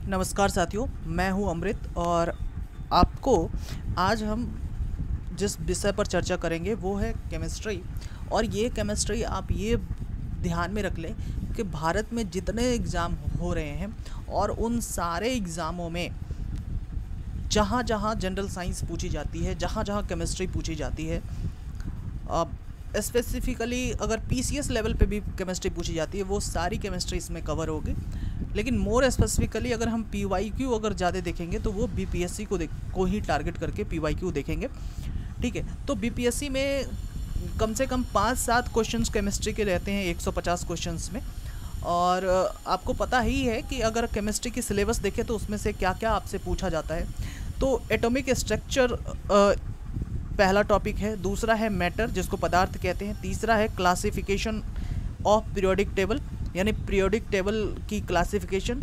नमस्कार साथियों, मैं हूं अमृत और आपको आज हम जिस विषय पर चर्चा करेंगे वो है केमिस्ट्री। और ये केमिस्ट्री आप ये ध्यान में रख लें कि भारत में जितने एग्ज़ाम हो रहे हैं और उन सारे एग्ज़ामों में जहाँ जहाँ जनरल साइंस पूछी जाती है, जहाँ जहाँ केमिस्ट्री पूछी जाती है, स्पेसिफिकली अगर पीसीएस लेवल पे भी केमिस्ट्री पूछी जाती है, वो सारी केमिस्ट्री इसमें कवर होगी। लेकिन मोर स्पेसिफिकली अगर हम पीवाईक्यू अगर ज़्यादा देखेंगे तो वो बीपीएससी को ही टारगेट करके पीवाईक्यू देखेंगे। ठीक है, तो बीपीएससी में कम से कम 5-7 क्वेश्चंस केमिस्ट्री के रहते हैं 150 क्वेश्चंस में। और आपको पता ही है कि अगर केमिस्ट्री की सिलेबस देखें तो उसमें से क्या क्या आपसे पूछा जाता है। तो एटॉमिक स्ट्रक्चर पहला टॉपिक है, दूसरा है मैटर जिसको पदार्थ कहते हैं, तीसरा है क्लासिफिकेशन ऑफ पीरियोडिक टेबल यानी पीरियोडिक टेबल की क्लासिफिकेशन,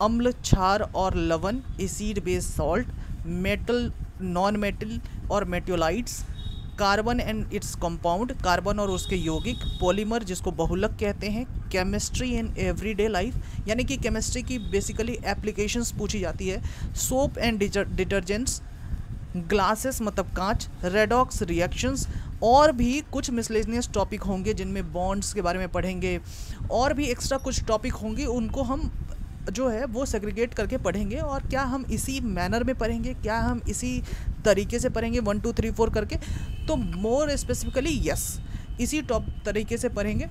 अम्ल, क्षार और लवण, acid base salt, metal, non metal और metalloids, carbon and its compound, carbon और उसके यौगिक, पॉलीमर जिसको बहुलक कहते हैं, केमिस्ट्री इन एवरीडे लाइफ यानी कि केमिस्ट्री की बेसिकली एप्लीकेशंस पूछी जाती है, सोप एंड डिटर्जेंट्स, ग्लासेस मतलब कांच, रेडॉक्स रिएक्शंस और भी कुछ मिसलेनियस टॉपिक होंगे जिनमें बॉन्ड्स के बारे में पढ़ेंगे और भी एक्स्ट्रा कुछ टॉपिक होंगे, उनको हम जो है वो सेग्रीगेट करके पढ़ेंगे। और क्या हम इसी मैनर में पढ़ेंगे, क्या हम इसी तरीके से पढ़ेंगे 1 2 3 4 करके, तो मोर स्पेसिफिकली यस इसी तरीके से पढ़ेंगे।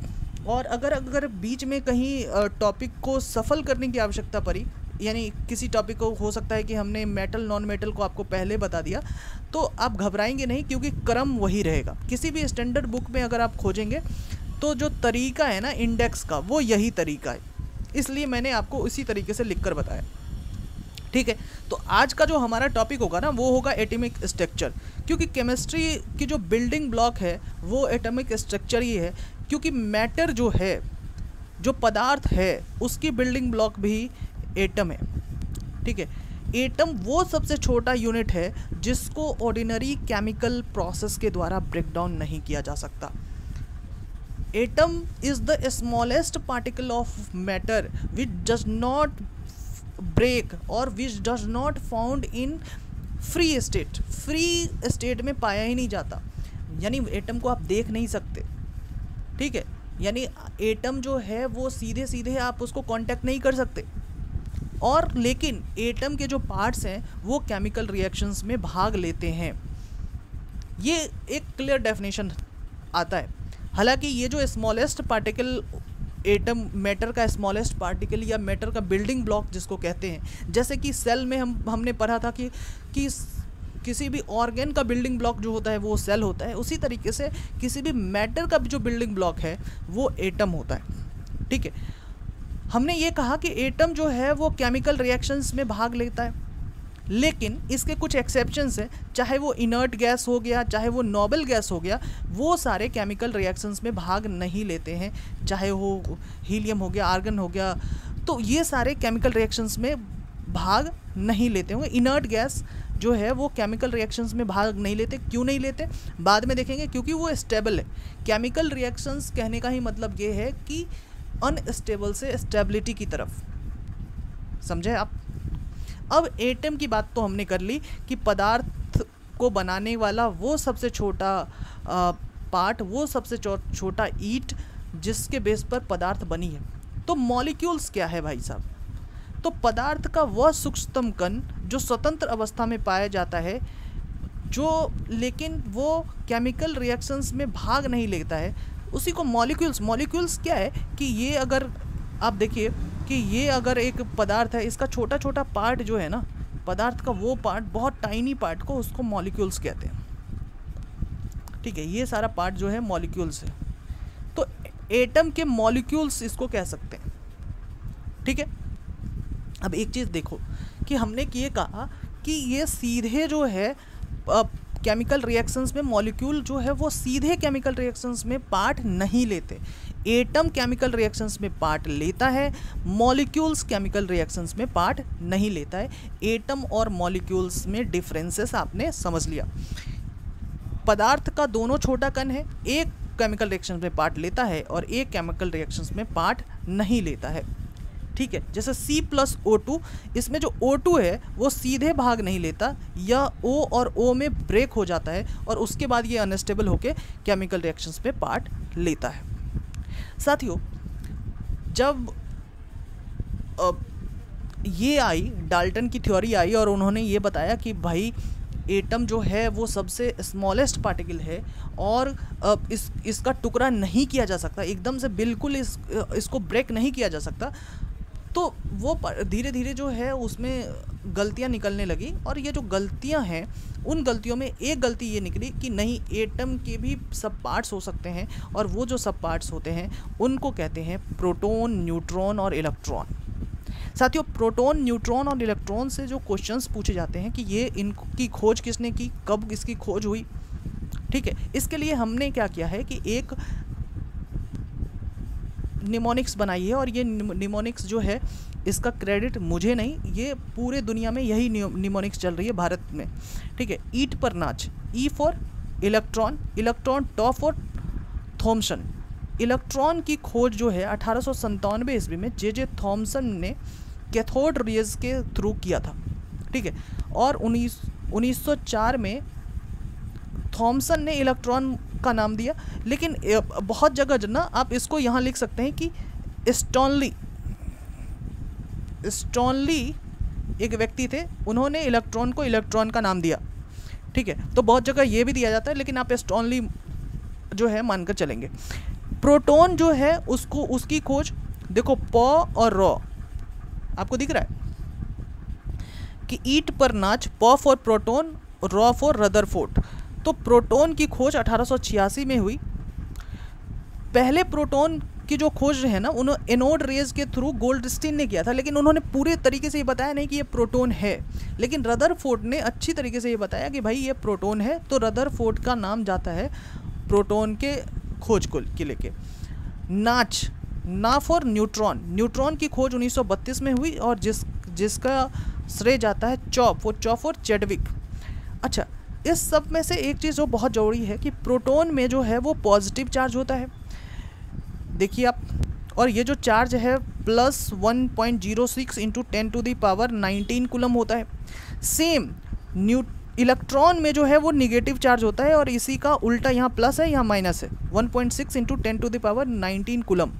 और अगर बीच में कहीं टॉपिक को सफल करने की आवश्यकता पड़ी, यानी किसी टॉपिक को हो सकता है कि हमने मेटल नॉन मेटल को आपको पहले बता दिया, तो आप घबराएंगे नहीं क्योंकि क्रम वही रहेगा। किसी भी स्टैंडर्ड बुक में अगर आप खोजेंगे तो जो तरीका है ना इंडेक्स का, वो यही तरीका है, इसलिए मैंने आपको इसी तरीके से लिख कर बताया। ठीक है, तो आज का जो हमारा टॉपिक होगा ना वो होगा एटॉमिक स्ट्रक्चर, क्योंकि केमिस्ट्री की जो बिल्डिंग ब्लॉक है वो एटॉमिक स्ट्रक्चर ही है। क्योंकि मैटर जो है, जो पदार्थ है, उसकी बिल्डिंग ब्लॉक भी एटम है। ठीक है, एटम वो सबसे छोटा यूनिट है जिसको ऑर्डिनरी केमिकल प्रोसेस के द्वारा ब्रेक डाउन नहीं किया जा सकता। Atom is the smallest particle of matter which does not break और which does not found in free state. Free state में पाया ही नहीं जाता, यानी एटम को आप देख नहीं सकते। ठीक है, यानी एटम जो है वो सीधे सीधे आप उसको कांटेक्ट नहीं कर सकते। और लेकिन एटम के जो पार्ट्स हैं वो केमिकल रिएक्शंस में भाग लेते हैं। ये एक क्लियर डेफिनेशन आता है। हालांकि ये जो स्मॉलेस्ट पार्टिकल एटम, मैटर का स्मॉलेस्ट पार्टिकल या मैटर का बिल्डिंग ब्लॉक जिसको कहते हैं, जैसे कि सेल में हमने पढ़ा था कि किसी भी ऑर्गेन का बिल्डिंग ब्लॉक जो होता है वो सेल होता है, उसी तरीके से किसी भी मैटर का जो बिल्डिंग ब्लॉक है वो एटम होता है। ठीक है, हमने ये कहा कि एटम जो है वो केमिकल रिएक्शंस में भाग लेता है, लेकिन इसके कुछ एक्सेप्शंस हैं। चाहे वो इनर्ट गैस हो गया, चाहे वो नोबल गैस हो गया, वो सारे केमिकल रिएक्शंस में भाग नहीं लेते हैं। चाहे वो हीलियम हो गया, आर्गन हो गया, तो ये सारे केमिकल रिएक्शंस में भाग नहीं लेते होंगे। इनर्ट गैस जो है वो केमिकल रिएक्शंस में भाग नहीं लेते। क्यों नहीं लेते बाद में देखेंगे, क्योंकि वो स्टेबल है। केमिकल रिएक्शंस कहने का ही मतलब ये है कि अनस्टेबल से स्टेबिलिटी की तरफ, समझे आप। अब एटम की बात तो हमने कर ली कि पदार्थ को बनाने वाला वो सबसे छोटा पार्ट, वो सबसे छोटा ईंट जिसके बेस पर पदार्थ बनी है। तो मॉलिक्यूल्स क्या है भाई साहब? तो पदार्थ का वह सूक्ष्मतम कण जो स्वतंत्र अवस्था में पाया जाता है, जो लेकिन वो केमिकल रिएक्शंस में भाग नहीं लेता है, उसी को मॉलिक्यूल्स क्या है कि ये अगर आप देखिए कि ये अगर एक पदार्थ है, इसका छोटा छोटा पार्ट जो है ना, पदार्थ का वो पार्ट, बहुत टाइनी पार्ट को, उसको मॉलिक्यूल्स कहते हैं। ठीक है, ये सारा पार्ट जो है मॉलिक्यूल्स है। तो एटम के मॉलिक्यूल्स इसको कह सकते हैं। ठीक है, अब एक चीज़ देखो कि हमने ये कहा कि ये सीधे जो है केमिकल रिएक्शंस में मॉलिक्यूल जो है वो सीधे केमिकल रिएक्शंस में पार्ट नहीं लेते। एटम केमिकल रिएक्शंस में पार्ट लेता है, मॉलिक्यूल्स केमिकल रिएक्शंस में पार्ट नहीं लेता है। एटम और मॉलिक्यूल्स में डिफरेंसेस आपने समझ लिया। पदार्थ का दोनों छोटा कण है, एक केमिकल रिएक्शन में पार्ट लेता है और एक केमिकल रिएक्शंस में पार्ट नहीं लेता है। ठीक है। जैसे C+O2, इसमें जो O2 है वो सीधे भाग नहीं लेता, यह O और O में ब्रेक हो जाता है और उसके बाद ये अनस्टेबल होके केमिकल रिएक्शंस पे पार्ट लेता है। साथियों, जब ये आई, डाल्टन की थ्योरी आई और उन्होंने ये बताया कि भाई एटम जो है वो सबसे स्मॉलेस्ट पार्टिकल है और इसका टुकड़ा नहीं किया जा सकता, एकदम से बिल्कुल इसको ब्रेक नहीं किया जा सकता, तो वो धीरे धीरे जो है उसमें गलतियां निकलने लगी। और ये जो गलतियां हैं उन गलतियों में एक गलती ये निकली कि नहीं, एटम के भी सब पार्ट्स हो सकते हैं और वो जो सब पार्ट्स होते हैं उनको कहते हैं प्रोटॉन, न्यूट्रॉन और इलेक्ट्रॉन। साथियों, प्रोटॉन, न्यूट्रॉन और इलेक्ट्रॉन से जो क्वेश्चंस पूछे जाते हैं कि ये इनकी खोज किसने की, कब इसकी खोज हुई, ठीक है, इसके लिए हमने क्या किया है कि एक निमोनिक्स बनाई है और ये निमोनिक्स जो है इसका क्रेडिट मुझे नहीं, ये पूरे दुनिया में यही निमोनिक्स चल रही है भारत में, ठीक है। ईट पर नाच, E for electron, electron T for Thomson. Electron की खोज जो है 1897 ईस्वी में जे थॉमसन ने कैथोड रेज के थ्रू किया था, ठीक है। और 1904 में थॉमसन ने इलेक्ट्रॉन का नाम दिया। लेकिन बहुत जगह ना आप इसको यहाँ लिख सकते हैं कि स्टॉनली एक व्यक्ति थे, उन्होंने इलेक्ट्रॉन को इलेक्ट्रॉन का नाम दिया, ठीक है। तो बहुत जगह ये भी दिया जाता है, लेकिन आप स्टॉनली जो है मानकर चलेंगे। प्रोटॉन जो है उसको, उसकी खोज देखो, पॉ और रॉ आपको दिख रहा है कि ईट पर नाच, पॉ for proton, raw for Rutherford. तो प्रोटॉन की खोज 1886 में हुई। पहले प्रोटॉन की जो खोज है ना, उन्होंने एनोड रेज के थ्रू गोल्डस्टीन ने किया था, लेकिन उन्होंने पूरे तरीके से ये बताया नहीं कि ये प्रोटॉन है। लेकिन रदरफोर्ड ने अच्छी तरीके से ये बताया कि भाई ये प्रोटॉन है, तो रदरफोर्ड का नाम जाता है प्रोटॉन के खोज को के लेके। नाच, ना फॉर न्यूट्रॉन, न्यूट्रॉन की खोज 1932 में हुई और जिसका श्रेय जाता है चॉ फॉर चैडविक। अच्छा, इस सब में से एक चीज़ जो बहुत ज़रूरी है कि प्रोटॉन में जो है वो पॉजिटिव चार्ज होता है, देखिए आप, और ये जो चार्ज है प्लस 1.06 इंटू 10⁻19 कूलम होता है। सेम इलेक्ट्रॉन में जो है वो निगेटिव चार्ज होता है और इसी का उल्टा, यहाँ प्लस है यहाँ माइनस है, 1.6 इंटू 10⁻19 कूलम,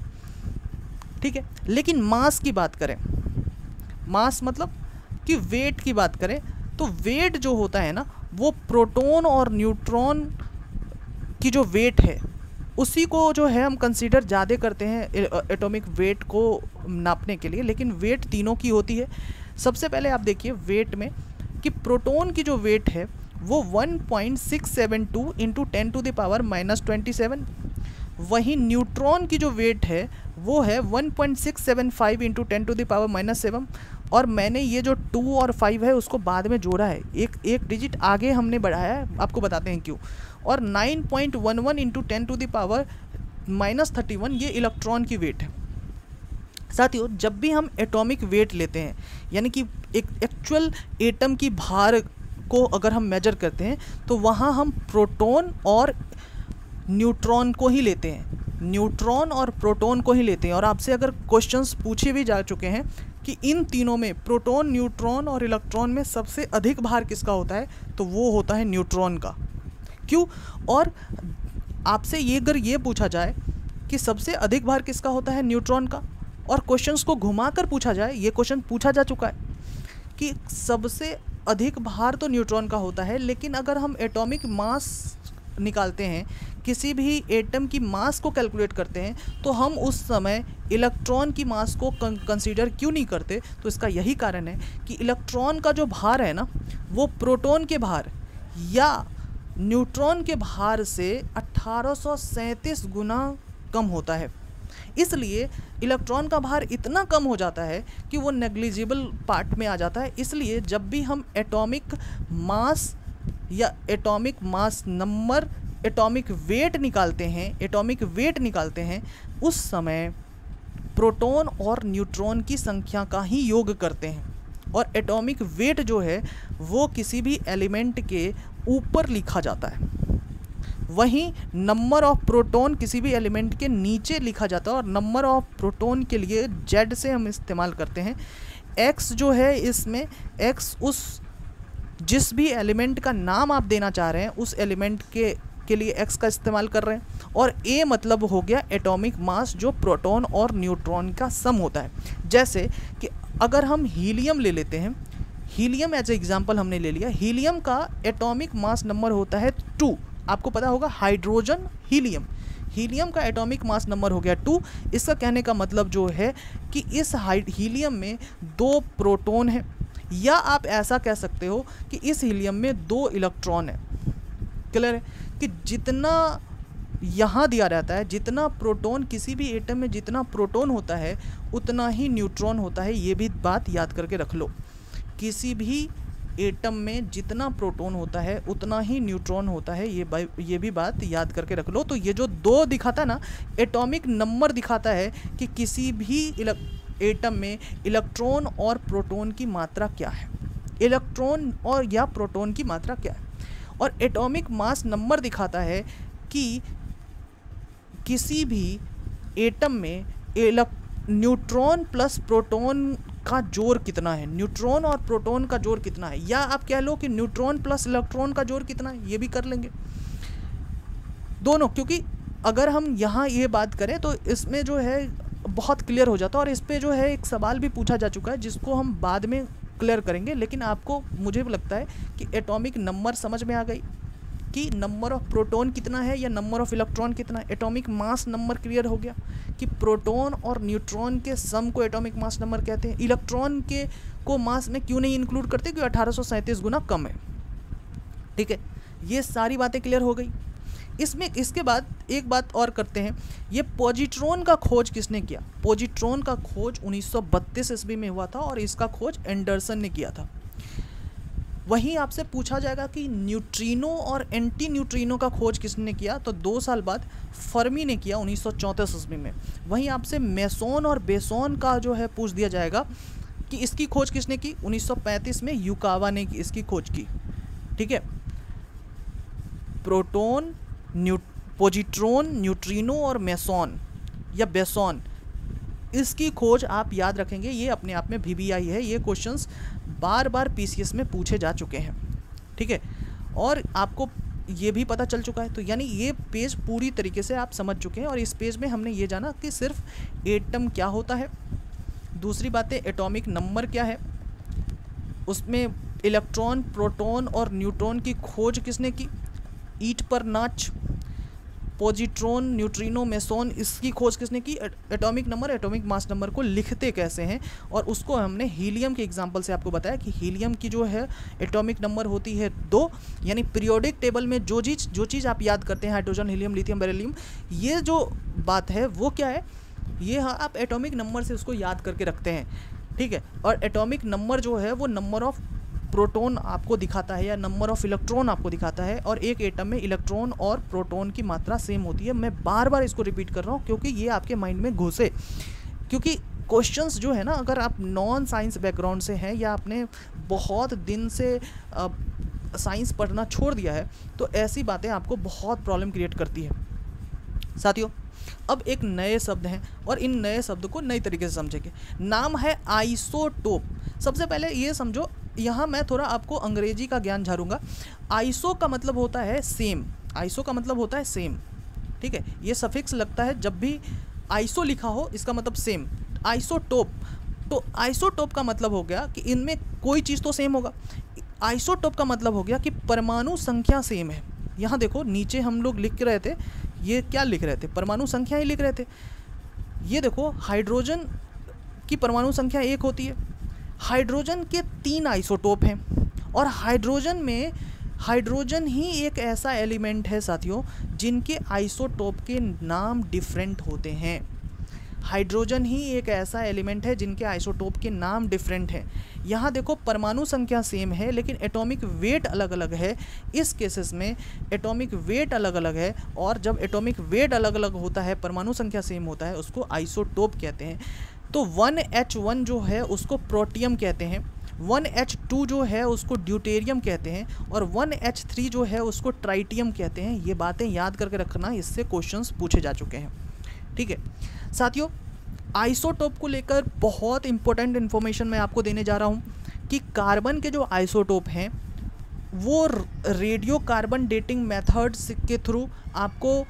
ठीक है। लेकिन मास की बात करें, मास मतलब कि वेट की बात करें, तो वेट जो होता है ना वो प्रोटॉन और न्यूट्रॉन की जो वेट है उसी को जो है हम कंसीडर ज़्यादा करते हैं एटॉमिक वेट को नापने के लिए। लेकिन वेट तीनों की होती है। सबसे पहले आप देखिए वेट में कि प्रोटॉन की जो वेट है वो 1.672 इंटू 10⁻⁻27, वहीं न्यूट्रॉन की जो वेट है वो है 1.675 इंटू 10⁻⁻7। और मैंने ये जो 2 और 5 है उसको बाद में जोड़ा है, एक डिजिट आगे हमने बढ़ाया है, आपको बताते हैं क्यों। और 9.11 इंटू 10⁻31 ये इलेक्ट्रॉन की वेट है। साथियों, जब भी हम एटॉमिक वेट लेते हैं, यानी कि एक एक्चुअल एटम की भार को अगर हम मेजर करते हैं, तो वहाँ हम प्रोटॉन और न्यूट्रॉन को ही लेते हैं, न्यूट्रॉन और प्रोटॉन को ही लेते हैं। और आपसे अगर क्वेश्चंस पूछे भी जा चुके हैं कि इन तीनों में, प्रोटॉन, न्यूट्रॉन और इलेक्ट्रॉन में सबसे अधिक भार किसका होता है, तो वो होता है न्यूट्रॉन का। क्यों? और आपसे ये अगर ये पूछा जाए कि सबसे अधिक भार किसका होता है, न्यूट्रॉन का, और क्वेश्चंस को घुमाकर पूछा जाए, ये क्वेश्चन पूछा जा चुका है कि सबसे अधिक भार तो न्यूट्रॉन का होता है, लेकिन अगर हम एटॉमिक मास निकालते हैं, किसी भी एटम की मास को कैलकुलेट करते हैं, तो हम उस समय इलेक्ट्रॉन की मास को कंसीडर क्यों नहीं करते? तो इसका यही कारण है कि इलेक्ट्रॉन का जो भार है ना, वो प्रोटॉन के भार या न्यूट्रॉन के भार से 1837 गुना कम होता है। इसलिए इलेक्ट्रॉन का भार इतना कम हो जाता है कि वो नेग्लिजिबल पार्ट में आ जाता है। इसलिए जब भी हम एटॉमिक मास या atomic mass number, atomic weight निकालते हैं, उस समय प्रोटॉन और न्यूट्रॉन की संख्या का ही योग करते हैं। और एटॉमिक वेट जो है वो किसी भी एलिमेंट के ऊपर लिखा जाता है। वहीं नंबर ऑफ प्रोटॉन किसी भी एलिमेंट के नीचे लिखा जाता है, और नंबर ऑफ प्रोटॉन के लिए जेड से हम इस्तेमाल करते हैं। एक्स जो है इसमें एक्स उस जिस भी एलिमेंट का नाम आप देना चाह रहे हैं उस एलिमेंट के लिए एक्स का इस्तेमाल कर रहे हैं। और ए मतलब हो गया एटॉमिक मास जो प्रोटॉन और न्यूट्रॉन का सम होता है। जैसे कि अगर हम हीलियम ले लेते हैं, हीलियम एज ए एग्जाम्पल हमने ले लिया, हीलियम का एटॉमिक मास नंबर होता है 2। आपको पता होगा हाइड्रोजन हीलियम, हीलियम का एटॉमिक मास नंबर हो गया 2। इसका कहने का मतलब जो है कि इस हीलियम में 2 प्रोटॉन है, या आप ऐसा कह सकते हो कि इस हीलियम में 2 इलेक्ट्रॉन है। क्लियर है कि जितना यहाँ दिया रहता है, जितना प्रोटॉन किसी भी एटम में जितना प्रोटॉन होता है उतना ही न्यूट्रॉन होता है। ये भी बात याद करके रख लो, किसी भी एटम में जितना प्रोटॉन होता है उतना ही न्यूट्रॉन होता है। ये भी बात याद करके रख लो। तो ये जो 2 दिखाता ना, एटॉमिक नंबर दिखाता है कि किसी भी एटम में इलेक्ट्रॉन और प्रोटॉन की मात्रा क्या है, इलेक्ट्रॉन और या प्रोटॉन की मात्रा क्या है। और एटॉमिक मास नंबर दिखाता है कि किसी भी एटम में न्यूट्रॉन प्लस प्रोटॉन का जोड़ कितना है, न्यूट्रॉन और प्रोटॉन का जोड़ कितना है, या आप कह लो कि न्यूट्रॉन प्लस इलेक्ट्रॉन का जोड़ कितना है, ये भी कर लेंगे दोनों। क्योंकि अगर हम यहाँ ये बात करें तो इसमें जो है बहुत क्लियर हो जाता है। और इस पे जो है एक सवाल भी पूछा जा चुका है जिसको हम बाद में क्लियर करेंगे, लेकिन आपको मुझे लगता है कि एटॉमिक नंबर समझ में आ गई कि नंबर ऑफ प्रोटॉन कितना है या नंबर ऑफ इलेक्ट्रॉन कितना है। एटॉमिक मास नंबर क्लियर हो गया कि प्रोटॉन और न्यूट्रॉन के सम को एटॉमिक मास नंबर कहते हैं। इलेक्ट्रॉन के को मास में क्यों नहीं इंक्लूड करते, क्योंकि 1837 गुना कम है। ठीक है, ये सारी बातें क्लियर हो गई। इसके बाद एक बात और करते हैं, ये पॉजिट्रॉन का खोज किसने किया। पॉजिट्रॉन का खोज 1932 ईस्वी में हुआ था और इसका खोज एंडरसन ने किया था। वहीं आपसे पूछा जाएगा कि न्यूट्रिनो और एंटी न्यूट्रिनो का खोज किसने किया, तो 2 साल बाद फर्मी ने किया 1934 ईस्वी में। वहीं आपसे मेसोन और बेसोन का जो है पूछ दिया जाएगा कि इसकी खोज किसने की, 1935 में युकावा ने इसकी खोज की। ठीक है, प्रोटॉन, पॉजिट्रॉन, न्यूट्रिनो और मेसोन या बेसोन, इसकी खोज आप याद रखेंगे। ये अपने आप में VBI है, ये क्वेश्चंस बार बार PCS में पूछे जा चुके हैं। ठीक है, और आपको ये भी पता चल चुका है। तो यानी ये पेज पूरी तरीके से आप समझ चुके हैं। और इस पेज में हमने ये जाना कि सिर्फ एटम क्या होता है, दूसरी बातें एटॉमिक नंबर क्या है, उसमें इलेक्ट्रॉन, प्रोटॉन और न्यूट्रॉन की खोज किसने की, ईट पर नाच, पॉजिट्रॉन, न्यूट्रिनो, मेसोन, इसकी खोज किसने की, atomic number, atomic mass number को लिखते कैसे हैं। और उसको हमने हीलियम के एग्जांपल से आपको बताया कि हीलियम की जो है एटॉमिक नंबर होती है 2। यानी पीरियोडिक टेबल में जो चीज़ आप याद करते हैं, हाइड्रोजन, हीलियम, लिथियम, बेरिलियम, ये जो बात है वो क्या है, ये आप एटॉमिक नंबर से उसको याद करके रखते हैं। ठीक है, और एटॉमिक नंबर जो है वो नंबर ऑफ प्रोटॉन आपको दिखाता है या नंबर ऑफ इलेक्ट्रॉन आपको दिखाता है। और एक एटम में इलेक्ट्रॉन और प्रोटॉन की मात्रा सेम होती है। मैं बार बार इसको रिपीट कर रहा हूँ क्योंकि ये आपके माइंड में घुसे। क्योंकि क्वेश्चंस जो है ना, अगर आप नॉन साइंस बैकग्राउंड से हैं या आपने बहुत दिन से साइंस पढ़ना छोड़ दिया है, तो ऐसी बातें आपको बहुत प्रॉब्लम क्रिएट करती है। साथियों, अब एक नए शब्द हैं और इन नए शब्द को नई तरीके से समझेंगे। नाम है आइसोटोप। सबसे पहले ये समझो, यहाँ मैं थोड़ा आपको अंग्रेजी का ज्ञान झाड़ूंगा। आइसो का मतलब होता है सेम, आइसो का मतलब होता है सेम। ठीक है, ये सफिक्स लगता है जब भी आइसो लिखा हो, इसका मतलब सेम। आइसोटोप, तो आइसोटोप का मतलब हो गया कि इनमें कोई चीज़ तो सेम होगा। आइसोटोप का मतलब हो गया कि परमाणु संख्या सेम है। यहाँ देखो नीचे हम लोग लिख रहे थे, ये क्या लिख रहे थे, परमाणु संख्या ही लिख रहे थे। ये देखो हाइड्रोजन की परमाणु संख्या 1 होती है। हाइड्रोजन के 3 आइसोटोप हैं और हाइड्रोजन ही एक ऐसा एलिमेंट है साथियों जिनके आइसोटोप के नाम डिफरेंट होते हैं। हाइड्रोजन ही एक ऐसा एलिमेंट है जिनके आइसोटोप के नाम डिफरेंट हैं। यहाँ देखो परमाणु संख्या सेम है लेकिन एटॉमिक वेट अलग अलग है। इस केसेस में एटॉमिक वेट अलग अलग है, और जब एटॉमिक वेट अलग अलग होता है, परमाणु संख्या सेम होता है, उसको आइसोटोप कहते हैं। तो 1H1 जो है उसको प्रोटियम कहते हैं। 1H2 जो है उसको ड्यूटेरियम कहते हैं और 1H3 जो है उसको ट्राइटियम कहते हैं। ये बातें याद करके रखना, इससे क्वेश्चंस पूछे जा चुके हैं। ठीक है साथियों, आइसोटोप को लेकर बहुत इंपॉर्टेंट इन्फॉर्मेशन मैं आपको देने जा रहा हूँ कि कार्बन के जो आइसोटोप हैं वो रेडियो कार्बन डेटिंग मेथड्स के थ्रू आपको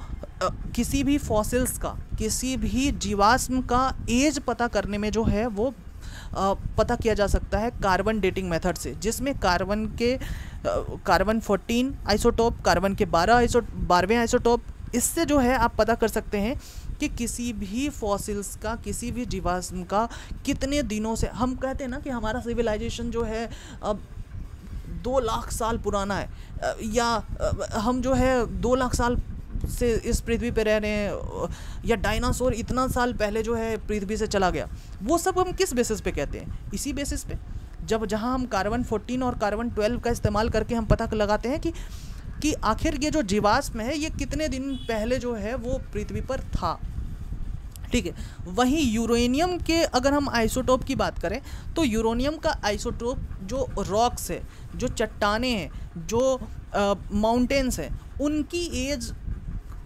किसी भी फॉसिल्स का, किसी भी जीवाश्म का एज पता करने में जो है वो पता किया जा सकता है कार्बन डेटिंग मेथड से, जिसमें कार्बन 14 आइसोटोप, कार्बन के 12वें आइसोटोप, इससे जो है आप पता कर सकते हैं कि किसी भी फॉसिल्स का, किसी भी जीवाश्म का कितने दिनों से, हम कहते हैं ना कि हमारा सिविलाइजेशन जो है अब 2 लाख साल पुराना है, या हम जो है 2 लाख साल से इस पृथ्वी पे रह रहे हैं, या डायनासोर इतना साल पहले जो है पृथ्वी से चला गया। वो सब हम किस बेसिस पे कहते हैं? इसी बेसिस पे जहाँ हम कार्बन 14 और कार्बन 12 का इस्तेमाल करके हम पता लगाते हैं कि आखिर ये जो जीवाश्म है ये कितने दिन पहले जो है वो पृथ्वी पर था। ठीक है, वहीं यूरेनियम के अगर हम आइसोटोप की बात करें तो यूरेनियम का आइसोटोप जो रॉक्स है, जो चट्टानें हैं, जो माउंटेन्स हैं, उनकी एज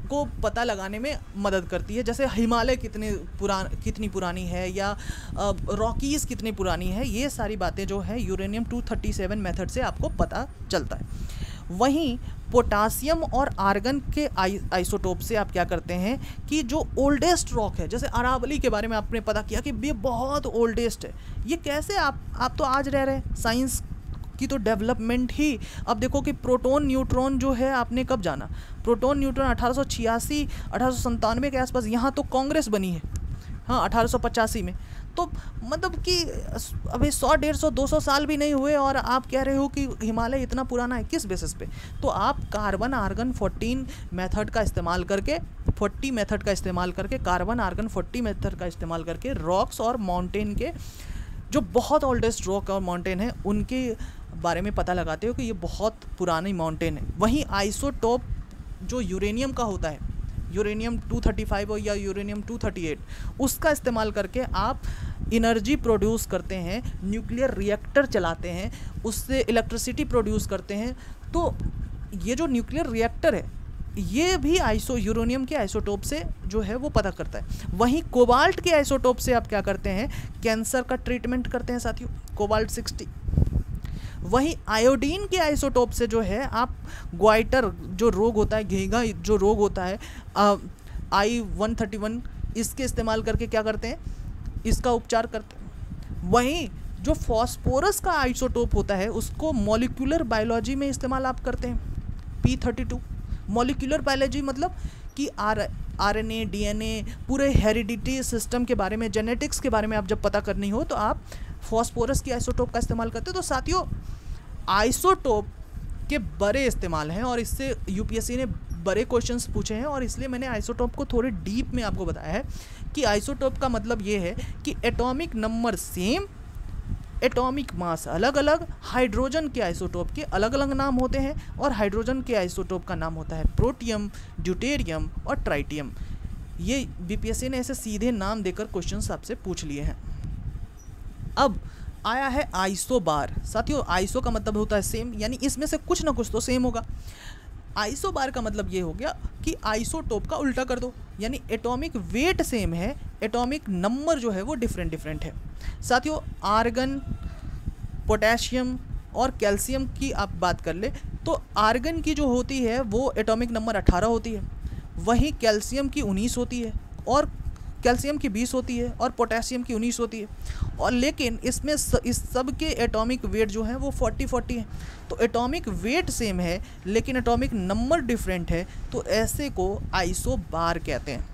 को पता लगाने में मदद करती है। जैसे हिमालय कितनी पुरानी है, या रॉकीज़ कितनी पुरानी है, ये सारी बातें जो है यूरेनियम 237 मेथड से आपको पता चलता है। वहीं पोटासियम और आर्गन के आइसोटोप से आप क्या करते हैं कि जो ओल्डेस्ट रॉक है, जैसे अरावली के बारे में आपने पता किया कि ये बहुत ओल्डेस्ट है, ये कैसे आप तो आज रह रहे हैं, साइंस की तो डेवलपमेंट ही। अब देखो कि प्रोटॉन न्यूट्रॉन जो है, आपने कब जाना, प्रोटॉन न्यूट्रॉन 1886 1897 के आसपास, यहाँ तो कांग्रेस बनी है, हाँ 1885 में। तो मतलब कि अभी 100 150 200 साल भी नहीं हुए और आप कह रहे हो कि हिमालय इतना पुराना है, किस बेसिस पे? तो आप कार्बन आर्गन 14 मेथड का इस्तेमाल करके, 40 मेथड का इस्तेमाल करके, कार्बन आर्गन 40 मेथड का इस्तेमाल करके रॉक्स और माउंटेन के जो बहुत ओल्डेस्ट रॉक और माउंटेन है उनके बारे में पता लगाते हो कि ये बहुत पुरानी माउंटेन है। वहीं आइसोटोप जो यूरेनियम का होता है, यूरेनियम 235 हो या यूरेनियम 238, उसका इस्तेमाल करके आप एनर्जी प्रोड्यूस करते हैं, न्यूक्लियर रिएक्टर चलाते हैं, उससे इलेक्ट्रिसिटी प्रोड्यूस करते हैं। तो ये जो न्यूक्लियर रिएक्टर है ये भी यूरेनियम के आइसोटोप से जो है वो पता करता है। वहीं कोबाल्ट के आइसोटोप से आप क्या करते हैं, कैंसर का ट्रीटमेंट करते हैं साथियों, कोबाल्ट 60। वहीं आयोडीन के आइसोटोप से जो है आप ग्वाइटर जो रोग होता है, घेंघा जो रोग होता है, I-131, इसके इस्तेमाल करके क्या करते हैं, इसका उपचार करते हैं। वहीं जो फॉस्फोरस का आइसोटोप होता है उसको मॉलिक्यूलर बायोलॉजी में इस्तेमाल आप करते हैं, P32। मॉलिक्यूलर बायोलॉजी मतलब कि RNA DNA पूरे हेरिडिटी सिस्टम के बारे में, जेनेटिक्स के बारे में आप जब पता करनी हो तो आप फॉस्फोरस की आइसोटोप का इस्तेमाल करते हो। तो साथियों आइसोटोप के बड़े इस्तेमाल हैं और इससे यूपीएससी ने बड़े क्वेश्चंस पूछे हैं, और इसलिए मैंने आइसोटोप को थोड़े डीप में आपको बताया है कि आइसोटोप का मतलब ये है कि atomic number same, atomic mass अलग अलग, हाइड्रोजन के आइसोटोप के अलग अलग नाम होते हैं, और हाइड्रोजन के आइसोटोप का नाम होता है प्रोटियम, ड्यूटेरियम और ट्राइटियम। ये बीपीएससी ने ऐसे सीधे नाम देकर क्वेश्चंस आपसे पूछ लिए हैं। अब आया है आइसोबार। साथियों आइसो का मतलब होता है सेम, यानी इसमें से कुछ ना कुछ तो सेम होगा। आइसोबार का मतलब ये हो गया कि आइसोटोप का उल्टा कर दो, यानी एटॉमिक वेट सेम है, एटॉमिक नंबर जो है वो डिफरेंट है। साथियों आर्गन, पोटेशियम और कैल्शियम की आप बात कर ले तो आर्गन की जो होती है वो एटॉमिक नंबर 18 होती है, वहीं कैल्शियम की 19 होती है, और कैल्शियम की 20 होती है, और पोटेशियम की 19 होती है। और लेकिन इसमें इस सब के एटॉमिक वेट जो है वो 40-40 है। तो एटॉमिक वेट सेम है लेकिन एटॉमिक नंबर डिफरेंट है, तो ऐसे को आइसोबार कहते हैं।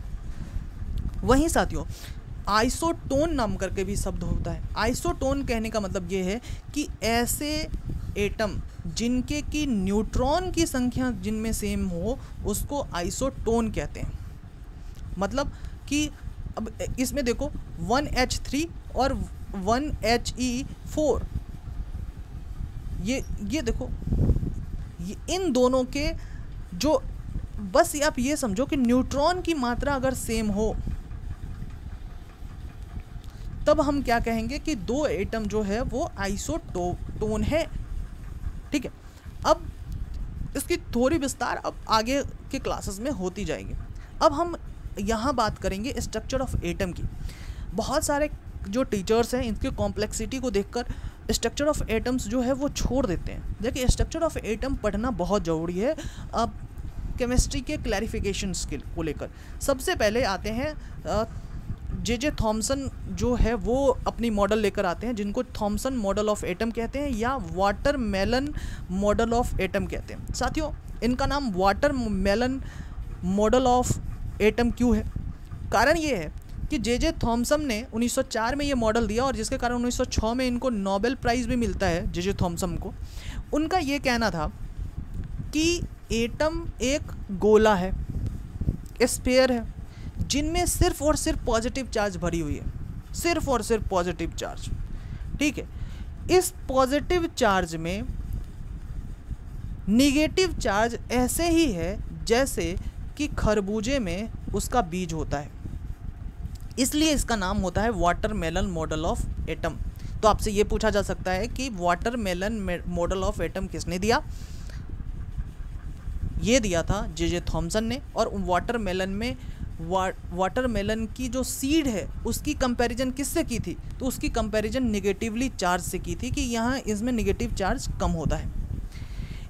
वहीं साथियों आइसोटोन नाम करके भी शब्द होता है। आइसोटोन कहने का मतलब ये है कि ऐसे एटम जिनके की न्यूट्रॉन की संख्या जिनमें सेम हो उसको आइसोटोन कहते हैं। मतलब कि अब इसमें देखो 1H3 और 1He4, ये देखो ये इन दोनों के जो, बस आप ये समझो कि न्यूट्रॉन की मात्रा अगर सेम हो तब हम क्या कहेंगे कि दो एटम जो है वो आइसोटोन है। ठीक है, अब इसकी थोड़ी विस्तार अब आगे के क्लासेस में होती जाएगी। अब हम यहाँ बात करेंगे स्ट्रक्चर ऑफ एटम की। बहुत सारे जो टीचर्स हैं इनके कॉम्प्लेक्सिटी को देखकर स्ट्रक्चर ऑफ एटम्स जो है वो छोड़ देते हैं। देखिए, स्ट्रक्चर ऑफ एटम पढ़ना बहुत ज़रूरी है अब केमिस्ट्री के क्लैरिफिकेशन स्किल को लेकर। सबसे पहले आते हैं जे थॉमसन जो है वो अपनी मॉडल लेकर आते हैं, जिनको थॉमसन मॉडल ऑफ एटम कहते हैं या वाटरमेलन मॉडल ऑफ एटम कहते हैं। साथियों, इनका नाम वाटरमेलन मॉडल ऑफ एटम क्यों है? कारण ये है कि जे थॉमसन ने 1904 में ये मॉडल दिया और जिसके कारण 1906 में इनको नोबेल प्राइज़ भी मिलता है जे थॉमसन को। उनका ये कहना था कि एटम एक गोला है, स्फीयर है, जिनमें सिर्फ और सिर्फ पॉजिटिव चार्ज भरी हुई है, सिर्फ और सिर्फ पॉजिटिव चार्ज। ठीक है, इस पॉजिटिव चार्ज में निगेटिव चार्ज ऐसे ही है जैसे कि खरबूजे में उसका बीज होता है, इसलिए इसका नाम होता है वाटरमेलन मॉडल ऑफ एटम। तो आपसे ये पूछा जा सकता है कि वाटरमेलन मॉडल ऑफ एटम किसने दिया? ये दिया था जे थॉमसन ने। और वाटरमेलन में वाटरमेलन की जो सीड है उसकी कंपैरिजन किससे की थी? तो उसकी कंपैरिजन निगेटिवली चार्ज से की थी कि यहाँ इसमें निगेटिव चार्ज कम होता है।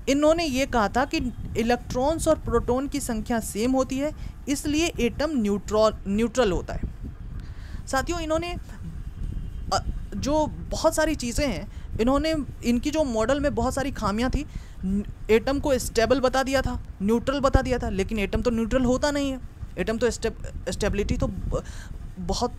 इन्होंने ये कहा था कि इलेक्ट्रॉन्स और प्रोटॉन की संख्या सेम होती है, इसलिए एटम न्यूट्रल होता है। साथियों, इन्होंने जो बहुत सारी चीज़ें हैं, इन्होंने इनकी जो मॉडल में बहुत सारी खामियां थी। एटम को स्टेबल बता दिया था, न्यूट्रल बता दिया था, लेकिन एटम तो न्यूट्रल होता नहीं है। एटम तो स्टेबिलिटी तो बहुत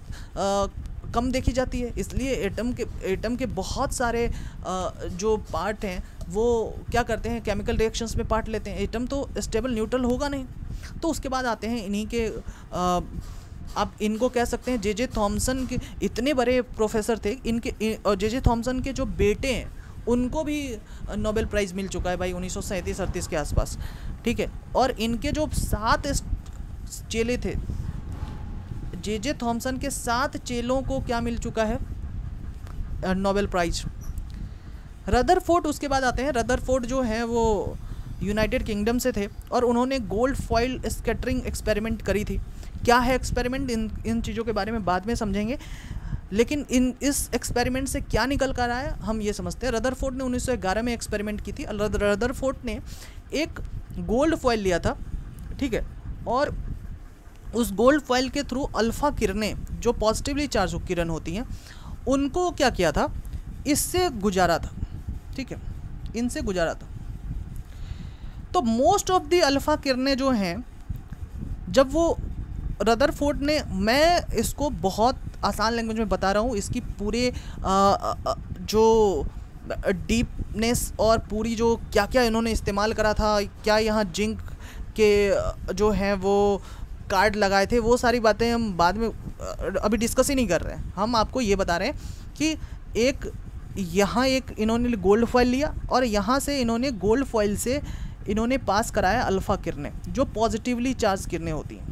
कम देखी जाती है, इसलिए एटम के बहुत सारे जो पार्ट हैं वो क्या करते हैं, केमिकल रिएक्शंस में पार्ट लेते हैं। एटम तो स्टेबल न्यूट्रल होगा नहीं। तो उसके बाद आते हैं इन्हीं के आप इनको कह सकते हैं जे थॉमसन के इतने बड़े प्रोफेसर थे। इनके जे थॉमसन के जो बेटे हैं उनको भी नोबेल प्राइज़ मिल चुका है भाई 1937-38 के आसपास। ठीक है, और इनके जो 7 चेले थे, जे थॉमसन के 7 चेलों को क्या मिल चुका है? Nobel prize. रदरफोर्ड उसके बाद आते हैं। रदरफोर्ड जो है वो यूनाइटेड किंगडम से थे और उन्होंने गोल्ड फॉइल स्कैटरिंग एक्सपेरिमेंट करी थी। क्या है एक्सपेरिमेंट, इन चीज़ों के बारे में बाद में समझेंगे, लेकिन इस एक्सपेरिमेंट से क्या निकल कर आया हम ये समझते हैं। रदरफोर्ड ने 1911 में एक्सपेरिमेंट की थी। रदरफोर्ड ने एक गोल्ड फॉइल लिया था, ठीक है, और उस गोल्ड फॉइल के थ्रू अल्फ़ा किरणें जो पॉजिटिवली चार्ज किरण होती हैं उनको क्या किया था, इससे गुजारा था। ठीक है, इनसे गुजारा था। तो मोस्ट ऑफ द अल्फ़ा किरणें जो हैं, जब वो रदरफोर्ड ने, मैं इसको बहुत आसान लैंग्वेज में बता रहा हूँ, इसकी पूरे जो डीपनेस और पूरी जो क्या क्या इन्होंने इस्तेमाल करा था, क्या यहाँ जिंक के जो हैं वो कार्ड लगाए थे, वो सारी बातें हम बाद में अभी डिस्कस ही नहीं कर रहे हैं। हम आपको ये बता रहे हैं कि यहाँ एक इन्होंने गोल्ड फॉइल लिया और यहाँ से इन्होंने गोल्ड फॉइल से इन्होंने पास कराया अल्फ़ा किरणें जो पॉजिटिवली चार्ज किरणें होती हैं।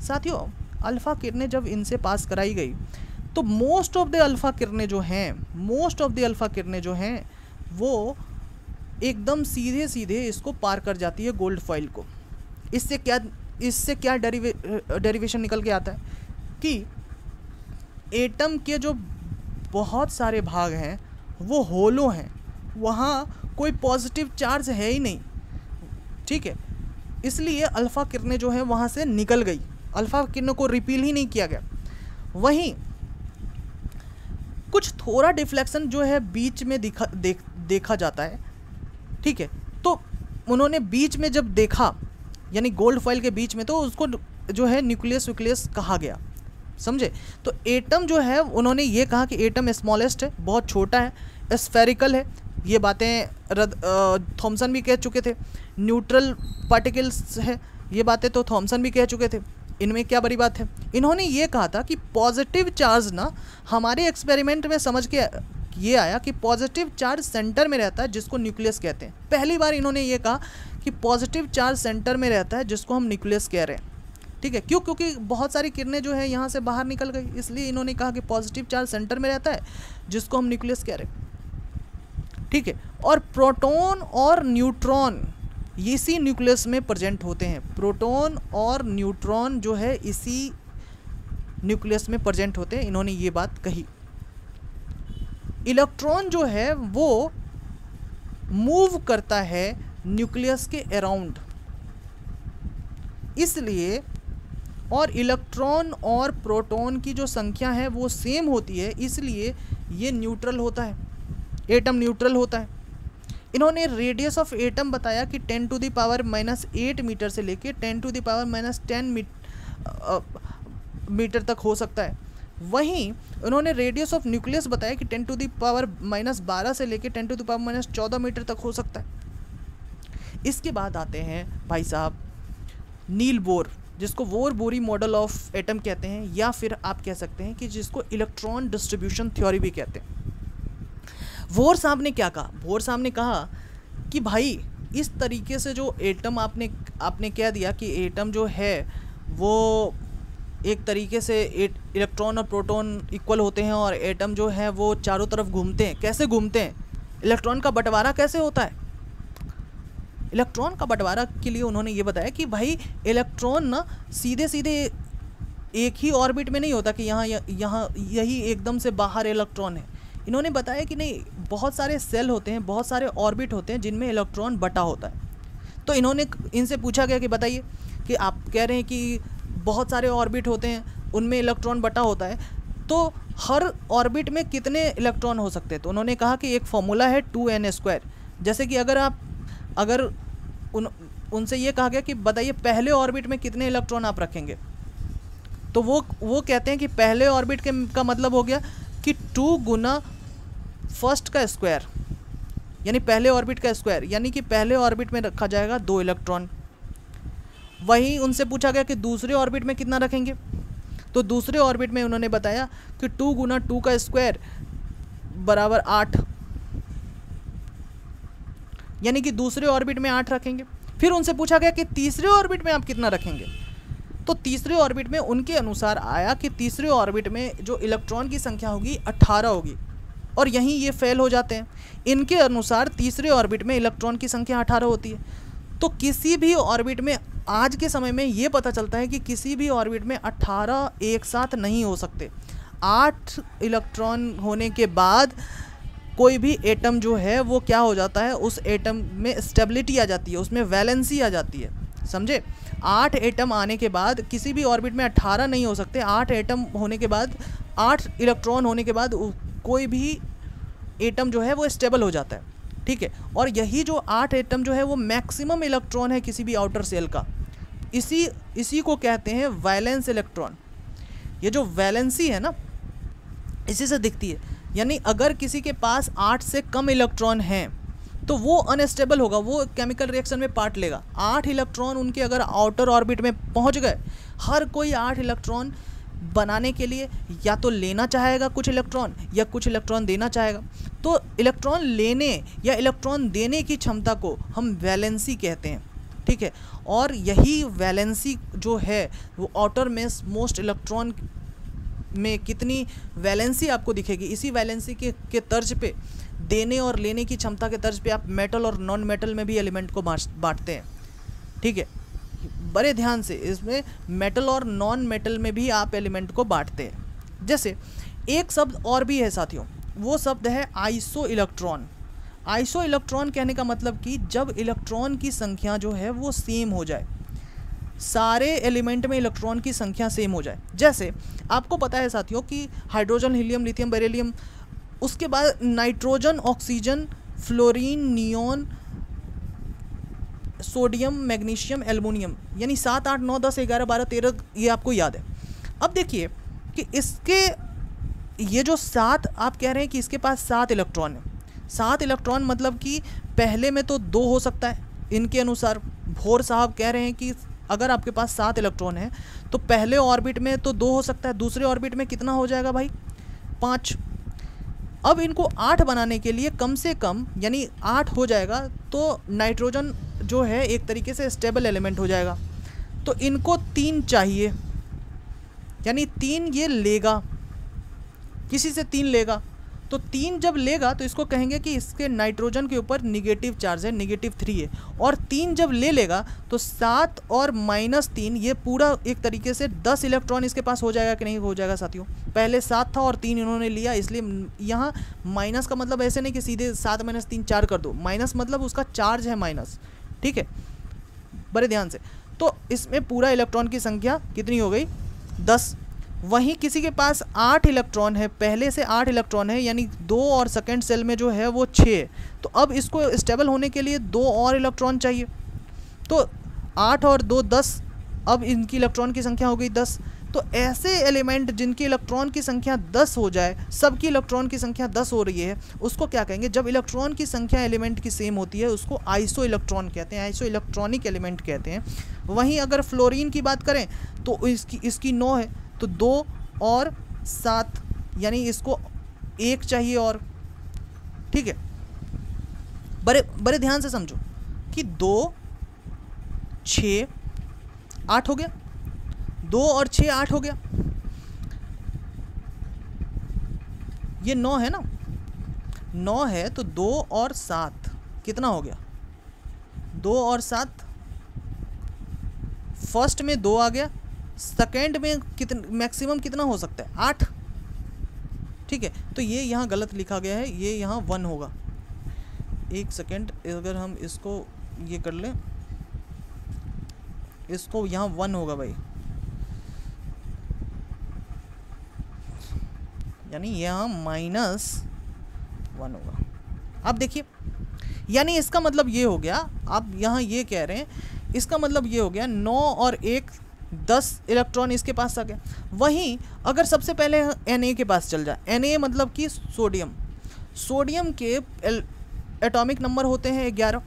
साथियों, अल्फ़ा किरणें जब इनसे पास कराई गई तो मोस्ट ऑफ द अल्फ़ा किरणें जो हैं वो एकदम सीधे सीधे इसको पार कर जाती है गोल्ड फॉइल को। इससे क्या डेरिवेशन निकल के आता है कि एटम के जो बहुत सारे भाग हैं वो होलो हैं, वहाँ कोई पॉजिटिव चार्ज है ही नहीं। ठीक है, इसलिए अल्फ़ा किरणें जो है वहाँ से निकल गई, अल्फ़ा किरणों को रिपील ही नहीं किया गया। वहीं कुछ थोड़ा डिफ्लेक्शन जो है बीच में देखा जाता है। ठीक है, तो उन्होंने बीच में जब देखा, यानी गोल्ड फॉइल के बीच में, तो उसको जो है न्यूक्लियस कहा गया। समझे? तो एटम जो है उन्होंने ये कहा कि एटम स्मॉलेस्ट है, बहुत छोटा है, स्फेरिकल है। ये बातें थॉमसन भी कह चुके थे। न्यूट्रल पार्टिकल्स है, ये बातें तो थॉमसन भी कह चुके थे। इनमें क्या बड़ी बात है? इन्होंने ये कहा था कि पॉजिटिव चार्ज ना, हमारे एक्सपेरिमेंट में समझ के ये आया कि पॉजिटिव चार्ज सेंटर में रहता है जिसको न्यूक्लियस कहते हैं। पहली बार इन्होंने ये कहा कि पॉजिटिव चार्ज सेंटर में रहता है जिसको हम न्यूक्लियस कह रहे हैं। ठीक है, क्यों? क्योंकि बहुत सारी किरणें जो है यहाँ से बाहर निकल गई, इसलिए इन्होंने कहा कि पॉजिटिव चार्ज सेंटर में रहता है, जिसको हम न्यूक्लियस कह रहे हैं, ठीक है। और प्रोटॉन और न्यूट्रॉन इसी न्यूक्लियस में प्रेजेंट होते हैं। प्रोटॉन और न्यूट्रॉन जो है इसी न्यूक्लियस में प्रेजेंट होते हैं, इन्होंने ये बात कही। इलेक्ट्रॉन जो है वो मूव करता है न्यूक्लियस के अराउंड, इसलिए, और इलेक्ट्रॉन और प्रोटॉन की जो संख्या है वो सेम होती है, इसलिए ये न्यूट्रल होता है, एटम न्यूट्रल होता है। इन्होंने रेडियस ऑफ एटम बताया कि 10⁻⁻8 मीटर से लेके 10⁻⁻10 मीटर तक हो सकता है। वहीं उन्होंने रेडियस ऑफ न्यूक्लियस बताया कि 10⁻12 से लेके 10⁻14 मीटर तक हो सकता है। इसके बाद आते हैं भाई साहब नील बोर, जिसको वोर बोरी मॉडल ऑफ एटम कहते हैं, या फिर आप कह सकते हैं कि जिसको इलेक्ट्रॉन डिस्ट्रीब्यूशन थ्योरी भी कहते हैं। वोर साहब ने क्या कहा? वोर साहब ने कहा कि भाई इस तरीके से जो एटम आपने कह दिया कि एटम जो है वो एक तरीके से इलेक्ट्रॉन और प्रोटॉन इक्वल होते हैं, और एटम जो है वो चारों तरफ घूमते हैं। कैसे घूमते हैं? इलेक्ट्रॉन का बंटवारा कैसे होता है? इलेक्ट्रॉन का बंटवारा के लिए उन्होंने ये बताया कि भाई इलेक्ट्रॉन ना सीधे सीधे एक ही ऑर्बिट में नहीं होता कि यहाँ यही एकदम से बाहर इलेक्ट्रॉन है। इन्होंने बताया कि नहीं, बहुत सारे सेल होते हैं, बहुत सारे ऑर्बिट होते हैं जिनमें इलेक्ट्रॉन बटा होता है। तो इन्होंने इनसे पूछा गया कि बताइए कि आप कह रहे हैं कि बहुत सारे ऑर्बिट होते हैं, उनमें इलेक्ट्रॉन बटा होता है, तो हर ऑर्बिट में कितने इलेक्ट्रॉन हो सकते हैं? तो उन्होंने कहा कि एक फॉर्मूला है 2n²। जैसे कि अगर उनसे ये कहा गया कि बताइए पहले ऑर्बिट में कितने इलेक्ट्रॉन आप रखेंगे, तो वो कहते हैं कि पहले ऑर्बिट का मतलब हो गया कि 2 गुना फर्स्ट का स्क्वायर, यानी पहले ऑर्बिट का स्क्वायर, यानी कि पहले ऑर्बिट में रखा जाएगा 2 इलेक्ट्रॉन। वहीं उनसे पूछा गया कि दूसरे ऑर्बिट में कितना रखेंगे, तो दूसरे ऑर्बिट में उन्होंने बताया कि 2 गुना 2 का स्क्वायर बराबर 8, यानी कि दूसरे ऑर्बिट में 8 रखेंगे। फिर उनसे पूछा गया कि तीसरे ऑर्बिट में आप कितना रखेंगे, तो तीसरे ऑर्बिट में उनके अनुसार आया कि तीसरे ऑर्बिट में जो इलेक्ट्रॉन की संख्या होगी 18 होगी, और यहीं ये फेल हो जाते हैं। इनके अनुसार तीसरे ऑर्बिट में इलेक्ट्रॉन की संख्या 18 होती है। तो किसी भी ऑर्बिट में आज के समय में ये पता चलता है कि किसी भी ऑर्बिट में 18 एक साथ नहीं हो सकते। 8 इलेक्ट्रॉन होने के बाद कोई भी एटम जो है वो क्या हो जाता है, उस एटम में स्टेबिलिटी आ जाती है, उसमें वैलेंसी आ जाती है, समझे। 8 एटम आने के बाद किसी भी ऑर्बिट में 18 नहीं हो सकते। 8 एटम होने के बाद, 8 इलेक्ट्रॉन होने के बाद कोई भी एटम जो है वो स्टेबल हो जाता है, ठीक है। और यही जो 8 एटम जो है वो मैक्सिमम इलेक्ट्रॉन है किसी भी आउटर सेल का। इसी को कहते हैं वैलेंस इलेक्ट्रॉन। ये जो वैलेंसी है ना, इसी से दिखती है, यानी अगर किसी के पास 8 से कम इलेक्ट्रॉन हैं तो वो अनस्टेबल होगा, वो केमिकल रिएक्शन में पार्ट लेगा। 8 इलेक्ट्रॉन उनके अगर आउटर ऑर्बिट में पहुंच गए, हर कोई 8 इलेक्ट्रॉन बनाने के लिए या तो लेना चाहेगा कुछ इलेक्ट्रॉन, या कुछ इलेक्ट्रॉन देना चाहेगा। तो इलेक्ट्रॉन लेने या इलेक्ट्रॉन देने की क्षमता को हम वैलेंसी कहते हैं, ठीक है। और यही वैलेंसी जो है वो आउटर मोस्ट इलेक्ट्रॉन में कितनी वैलेंसी आपको दिखेगी, इसी वैलेंसी के तर्ज पे, देने और लेने की क्षमता के तर्ज पे आप मेटल और नॉन मेटल में भी एलिमेंट को बांटते हैं, ठीक है। बड़े ध्यान से, इसमें मेटल और नॉन मेटल में भी आप एलिमेंट को बांटते हैं। जैसे एक शब्द और भी है साथियों, वो शब्द है आइसो इलेक्ट्रॉन। आइसो इलेक्ट्रॉन कहने का मतलब कि जब इलेक्ट्रॉन की संख्या जो है वो सेम हो जाए, सारे एलिमेंट में इलेक्ट्रॉन की संख्या सेम हो जाए। जैसे आपको पता है साथियों कि हाइड्रोजन, हीलियम, लिथियम, बेरिलियम, उसके बाद nitrogen, oxygen, fluorine, neon, sodium, magnesium, aluminium, यानी 7, 8, 9, 10, 11, 12, 13, ये आपको याद है। अब देखिए कि इसके ये जो 7 आप कह रहे हैं कि इसके पास 7 इलेक्ट्रॉन है। 7 इलेक्ट्रॉन मतलब कि पहले में तो 2 हो सकता है। इनके अनुसार भोर साहब कह रहे हैं कि अगर आपके पास 7 इलेक्ट्रॉन है तो पहले ऑर्बिट में तो 2 हो सकता है, दूसरे ऑर्बिट में कितना हो जाएगा भाई? 5। अब इनको 8 बनाने के लिए कम से कम, यानी 8 हो जाएगा तो नाइट्रोजन जो है एक तरीके से स्टेबल एलिमेंट हो जाएगा। तो इनको 3 चाहिए, यानी 3 ये लेगा, किसी से 3 लेगा। तो 3 जब लेगा तो इसको कहेंगे कि इसके नाइट्रोजन के ऊपर निगेटिव चार्ज है, -3 है। और 3 जब ले लेगा तो 7 और -3 ये पूरा एक तरीके से 10 इलेक्ट्रॉन इसके पास हो जाएगा कि नहीं हो जाएगा साथियों। पहले 7 था और 3 इन्होंने लिया, इसलिए यहाँ माइनस का मतलब ऐसे नहीं कि सीधे 7 - 3 4 कर दो, माइनस मतलब उसका चार्ज है माइनस, ठीक है, बड़े ध्यान से। तो इसमें पूरा इलेक्ट्रॉन की संख्या कितनी हो गई, 10। वहीं किसी के पास 8 इलेक्ट्रॉन है, पहले से 8 इलेक्ट्रॉन है, यानी 2 और सेकंड सेल में जो है वो 6 है। तो अब इसको स्टेबल होने के लिए 2 और इलेक्ट्रॉन चाहिए। तो 8 और 2 10, अब इनकी इलेक्ट्रॉन की संख्या हो गई 10। तो ऐसे एलिमेंट जिनकी इलेक्ट्रॉन की संख्या 10 हो जाए, सबकी इलेक्ट्रॉन की संख्या 10 हो रही है, उसको क्या कहेंगे, जब इलेक्ट्रॉन की संख्या एलिमेंट की सेम होती है उसको आइसो इलेक्ट्रॉन कहते हैं, आइसो इलेक्ट्रॉनिक एलिमेंट कहते हैं। वहीं अगर फ्लोरीन की बात करें तो इसकी 9 है, तो 2 और 7, यानी इसको 1 चाहिए और, ठीक है। बड़े ध्यान से समझो कि 2 6 8 हो गया, 2 और 6 8 हो गया, ये 9 है ना, 9 है तो 2 और 7 कितना हो गया, 2 और 7, फर्स्ट में 2 आ गया, सेकेंड में मैक्सिमम कितना हो सकता है, 8, ठीक है। तो ये यहाँ गलत लिखा गया है, ये यहाँ 1 होगा। एक सेकेंड, अगर हम इसको ये कर लें, इसको यहाँ 1 होगा भाई, यानी यहाँ -1 होगा। अब देखिए, यानी इसका मतलब ये हो गया, आप यहाँ ये कह रहे हैं, इसका मतलब ये हो गया 9 और 1 10 इलेक्ट्रॉन इसके पास आ गया। वहीं अगर सबसे पहले Na के पास चल जाए, Na मतलब कि सोडियम के एटॉमिक नंबर होते हैं 11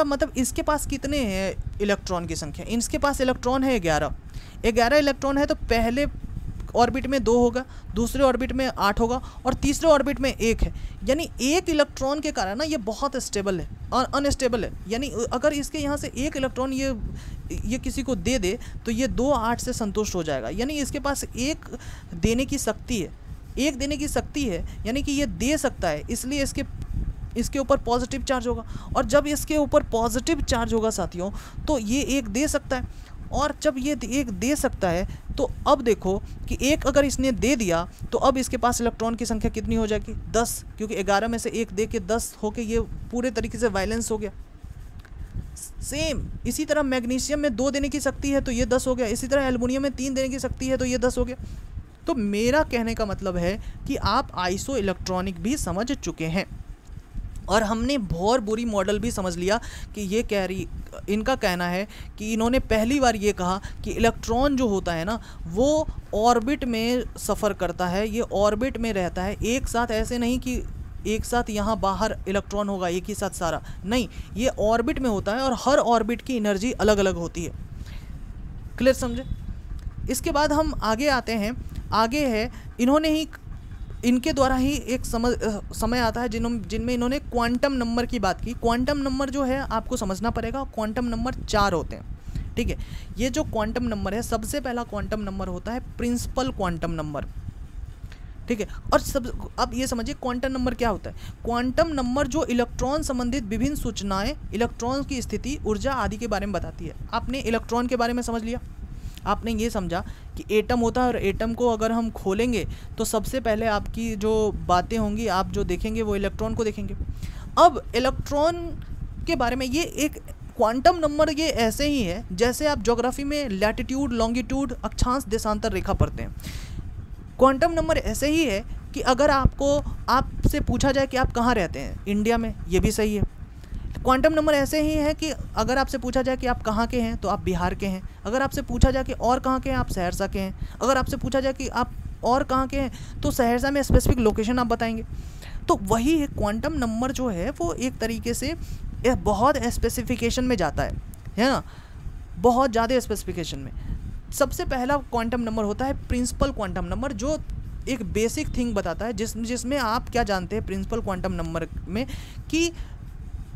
मतलब इसके पास कितने हैं इलेक्ट्रॉन की संख्या, इसके पास इलेक्ट्रॉन है 11 इलेक्ट्रॉन है। तो पहले ऑर्बिट में 2 होगा, दूसरे ऑर्बिट में 8 होगा और तीसरे ऑर्बिट में 1 है। यानी 1 इलेक्ट्रॉन के कारण ना ये बहुत स्टेबल है और अनस्टेबल है। यानी अगर इसके यहाँ से 1 इलेक्ट्रॉन ये किसी को दे दे तो ये 2 8 से संतुष्ट हो जाएगा। यानी इसके पास 1 देने की शक्ति है, यानी कि ये दे सकता है, इसलिए इसके ऊपर पॉजिटिव चार्ज होगा। और जब इसके ऊपर पॉजिटिव चार्ज होगा साथियों, तो ये 1 दे सकता है। और जब ये 1 दे सकता है तो अब देखो कि 1 अगर इसने दे दिया तो अब इसके पास इलेक्ट्रॉन की संख्या कितनी हो जाएगी, 10, क्योंकि 11 में से 1 दे के 10 होके ये पूरे तरीके से वैलेंस हो गया। सेम इसी तरह मैग्नीशियम में 2 देने की शक्ति है तो ये 10 हो गया, इसी तरह एल्युमिनियम में 3 देने की शक्ति है तो ये 10 हो गया। तो मेरा कहने का मतलब है कि आप आइसो इलेक्ट्रॉनिक भी समझ चुके हैं और हमने बहुत बुरी मॉडल भी समझ लिया कि ये इनका कहना है कि इन्होंने पहली बार ये कहा कि इलेक्ट्रॉन जो होता है ना वो ऑर्बिट में सफ़र करता है, ये ऑर्बिट में रहता है एक साथ, ऐसे नहीं कि एक साथ यहाँ बाहर इलेक्ट्रॉन होगा एक ही साथ सारा, नहीं, ये ऑर्बिट में होता है और हर ऑर्बिट की एनर्जी अलग अलग होती है। क्लियर समझे? इसके बाद हम आगे आते हैं, आगे है इनके द्वारा ही एक समय आता है जिनमें इन्होंने क्वांटम नंबर की बात की। क्वांटम नंबर जो है आपको समझना पड़ेगा, क्वांटम नंबर 4 होते हैं, ठीक है। ये जो क्वांटम नंबर है, सबसे पहला क्वांटम नंबर होता है प्रिंसिपल क्वांटम नंबर, ठीक है। और अब ये समझिए क्वांटम नंबर क्या होता है। क्वांटम नंबर जो इलेक्ट्रॉन संबंधित विभिन्न सूचनाएं, इलेक्ट्रॉन की स्थिति, ऊर्जा आदि के बारे में बताती है। आपने इलेक्ट्रॉन के बारे में समझ लिया, आपने ये समझा कि एटम होता है और एटम को अगर हम खोलेंगे तो सबसे पहले आपकी जो बातें होंगी, आप जो देखेंगे वो इलेक्ट्रॉन को देखेंगे। अब इलेक्ट्रॉन के बारे में ये एक क्वांटम नंबर ये ऐसे ही है जैसे आप ज्योग्राफी में लैटिट्यूड, लॉन्गिट्यूड, अक्षांश, देशांतर रेखा पढ़ते हैं। क्वांटम नंबर ऐसे ही है कि अगर आपसे पूछा जाए कि आप कहाँ रहते हैं, इंडिया में, ये भी सही है। क्वांटम नंबर ऐसे ही है कि अगर आपसे पूछा जाए कि आप कहाँ के हैं तो आप बिहार के हैं, अगर आपसे पूछा जाए कि और कहाँ के हैं आप सहरसा के हैं, अगर आपसे पूछा जाए कि आप और कहाँ के हैं तो सहरसा में स्पेसिफिक लोकेशन आप बताएंगे। तो वही है क्वांटम नंबर जो है वो एक तरीके से बहुत स्पेसिफिकेशन में जाता है ना, बहुत ज़्यादा स्पेसिफिकेशन में। सबसे पहला क्वांटम नंबर होता है प्रिंसिपल क्वांटम नंबर, जो एक बेसिक थिंग बताता है जिसमें आप क्या जानते हैं प्रिंसिपल क्वांटम नंबर में कि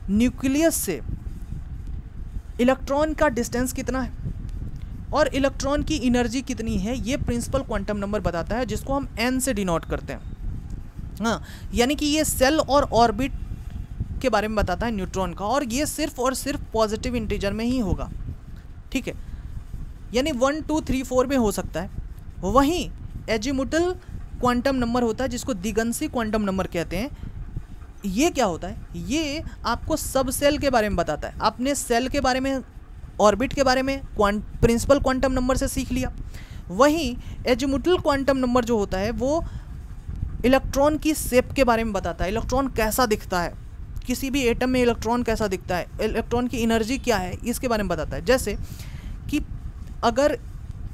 न्यूक्लियस से इलेक्ट्रॉन का डिस्टेंस कितना है। और इलेक्ट्रॉन की एनर्जी कितनी है ये प्रिंसिपल क्वांटम नंबर बताता है, जिसको हम n से डिनोट करते हैं। हाँ, यानी कि ये सेल और ऑर्बिट के बारे में बताता है न्यूट्रॉन का, और ये सिर्फ और सिर्फ पॉजिटिव इंटीजर में ही होगा, ठीक है, यानी 1 2 3 4 में हो सकता है। वहीं एजीमुथल क्वांटम नंबर होता है जिसको द्विगंशी क्वांटम नंबर कहते हैं। ये क्या होता है? ये आपको सब सेल के बारे में बताता है। आपने सेल के बारे में, ऑर्बिट के बारे में प्रिंसिपल क्वांटम नंबर से सीख लिया। वहीं एजीमुथल क्वांटम नंबर जो होता है वो इलेक्ट्रॉन की शेप के बारे में बताता है, इलेक्ट्रॉन कैसा दिखता है, किसी भी एटम में इलेक्ट्रॉन कैसा दिखता है, इलेक्ट्रॉन की एनर्जी क्या है, इसके बारे में बताता है। जैसे कि अगर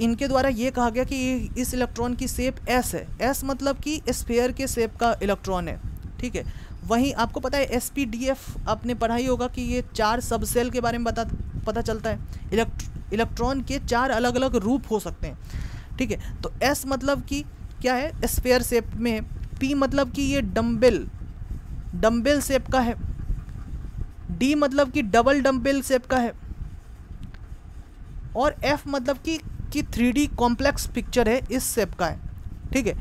इनके द्वारा ये कहा गया कि इस इलेक्ट्रॉन की शेप एस है, एस मतलब कि स्फीयर के शेप का इलेक्ट्रॉन है, ठीक है। वहीं आपको पता है SPDF आपने पढ़ाई होगा कि ये 4 सब सेल के बारे में पता चलता है। इलेक्ट्रॉन के 4 अलग अलग रूप हो सकते हैं, ठीक है। तो S मतलब कि क्या है? स्फीयर शेप में है। P मतलब कि ये डम्बेल शेप का है। D मतलब कि डबल डम्बेल शेप का है। और F मतलब कि 3D कॉम्प्लेक्स पिक्चर है, इस शेप का है, ठीक है।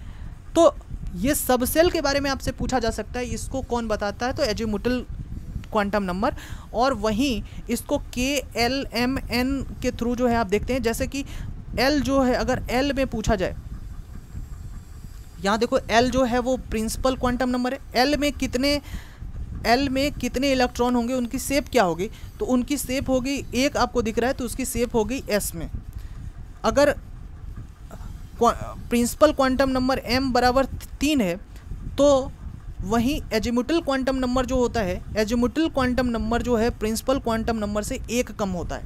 तो ये सब सेल के बारे में आपसे पूछा जा सकता है, इसको कौन बताता है? तो एजीमुथल क्वांटम नंबर। और वहीं इसको KLMN के थ्रू जो है आप देखते हैं, जैसे कि L जो है, अगर L में पूछा जाए, यहाँ देखो L जो है वो प्रिंसिपल क्वांटम नंबर है। L में कितने इलेक्ट्रॉन होंगे, उनकी शेप क्या होगी? तो उनकी शेप होगी, एक आपको दिख रहा है तो उसकी शेप होगी S में। अगर प्रिंसिपल क्वांटम नंबर m बराबर 3 है तो वहीं एजीमुथल क्वांटम नंबर जो होता है, एजीमुथल क्वांटम नंबर जो है प्रिंसिपल क्वांटम नंबर से 1 कम होता है।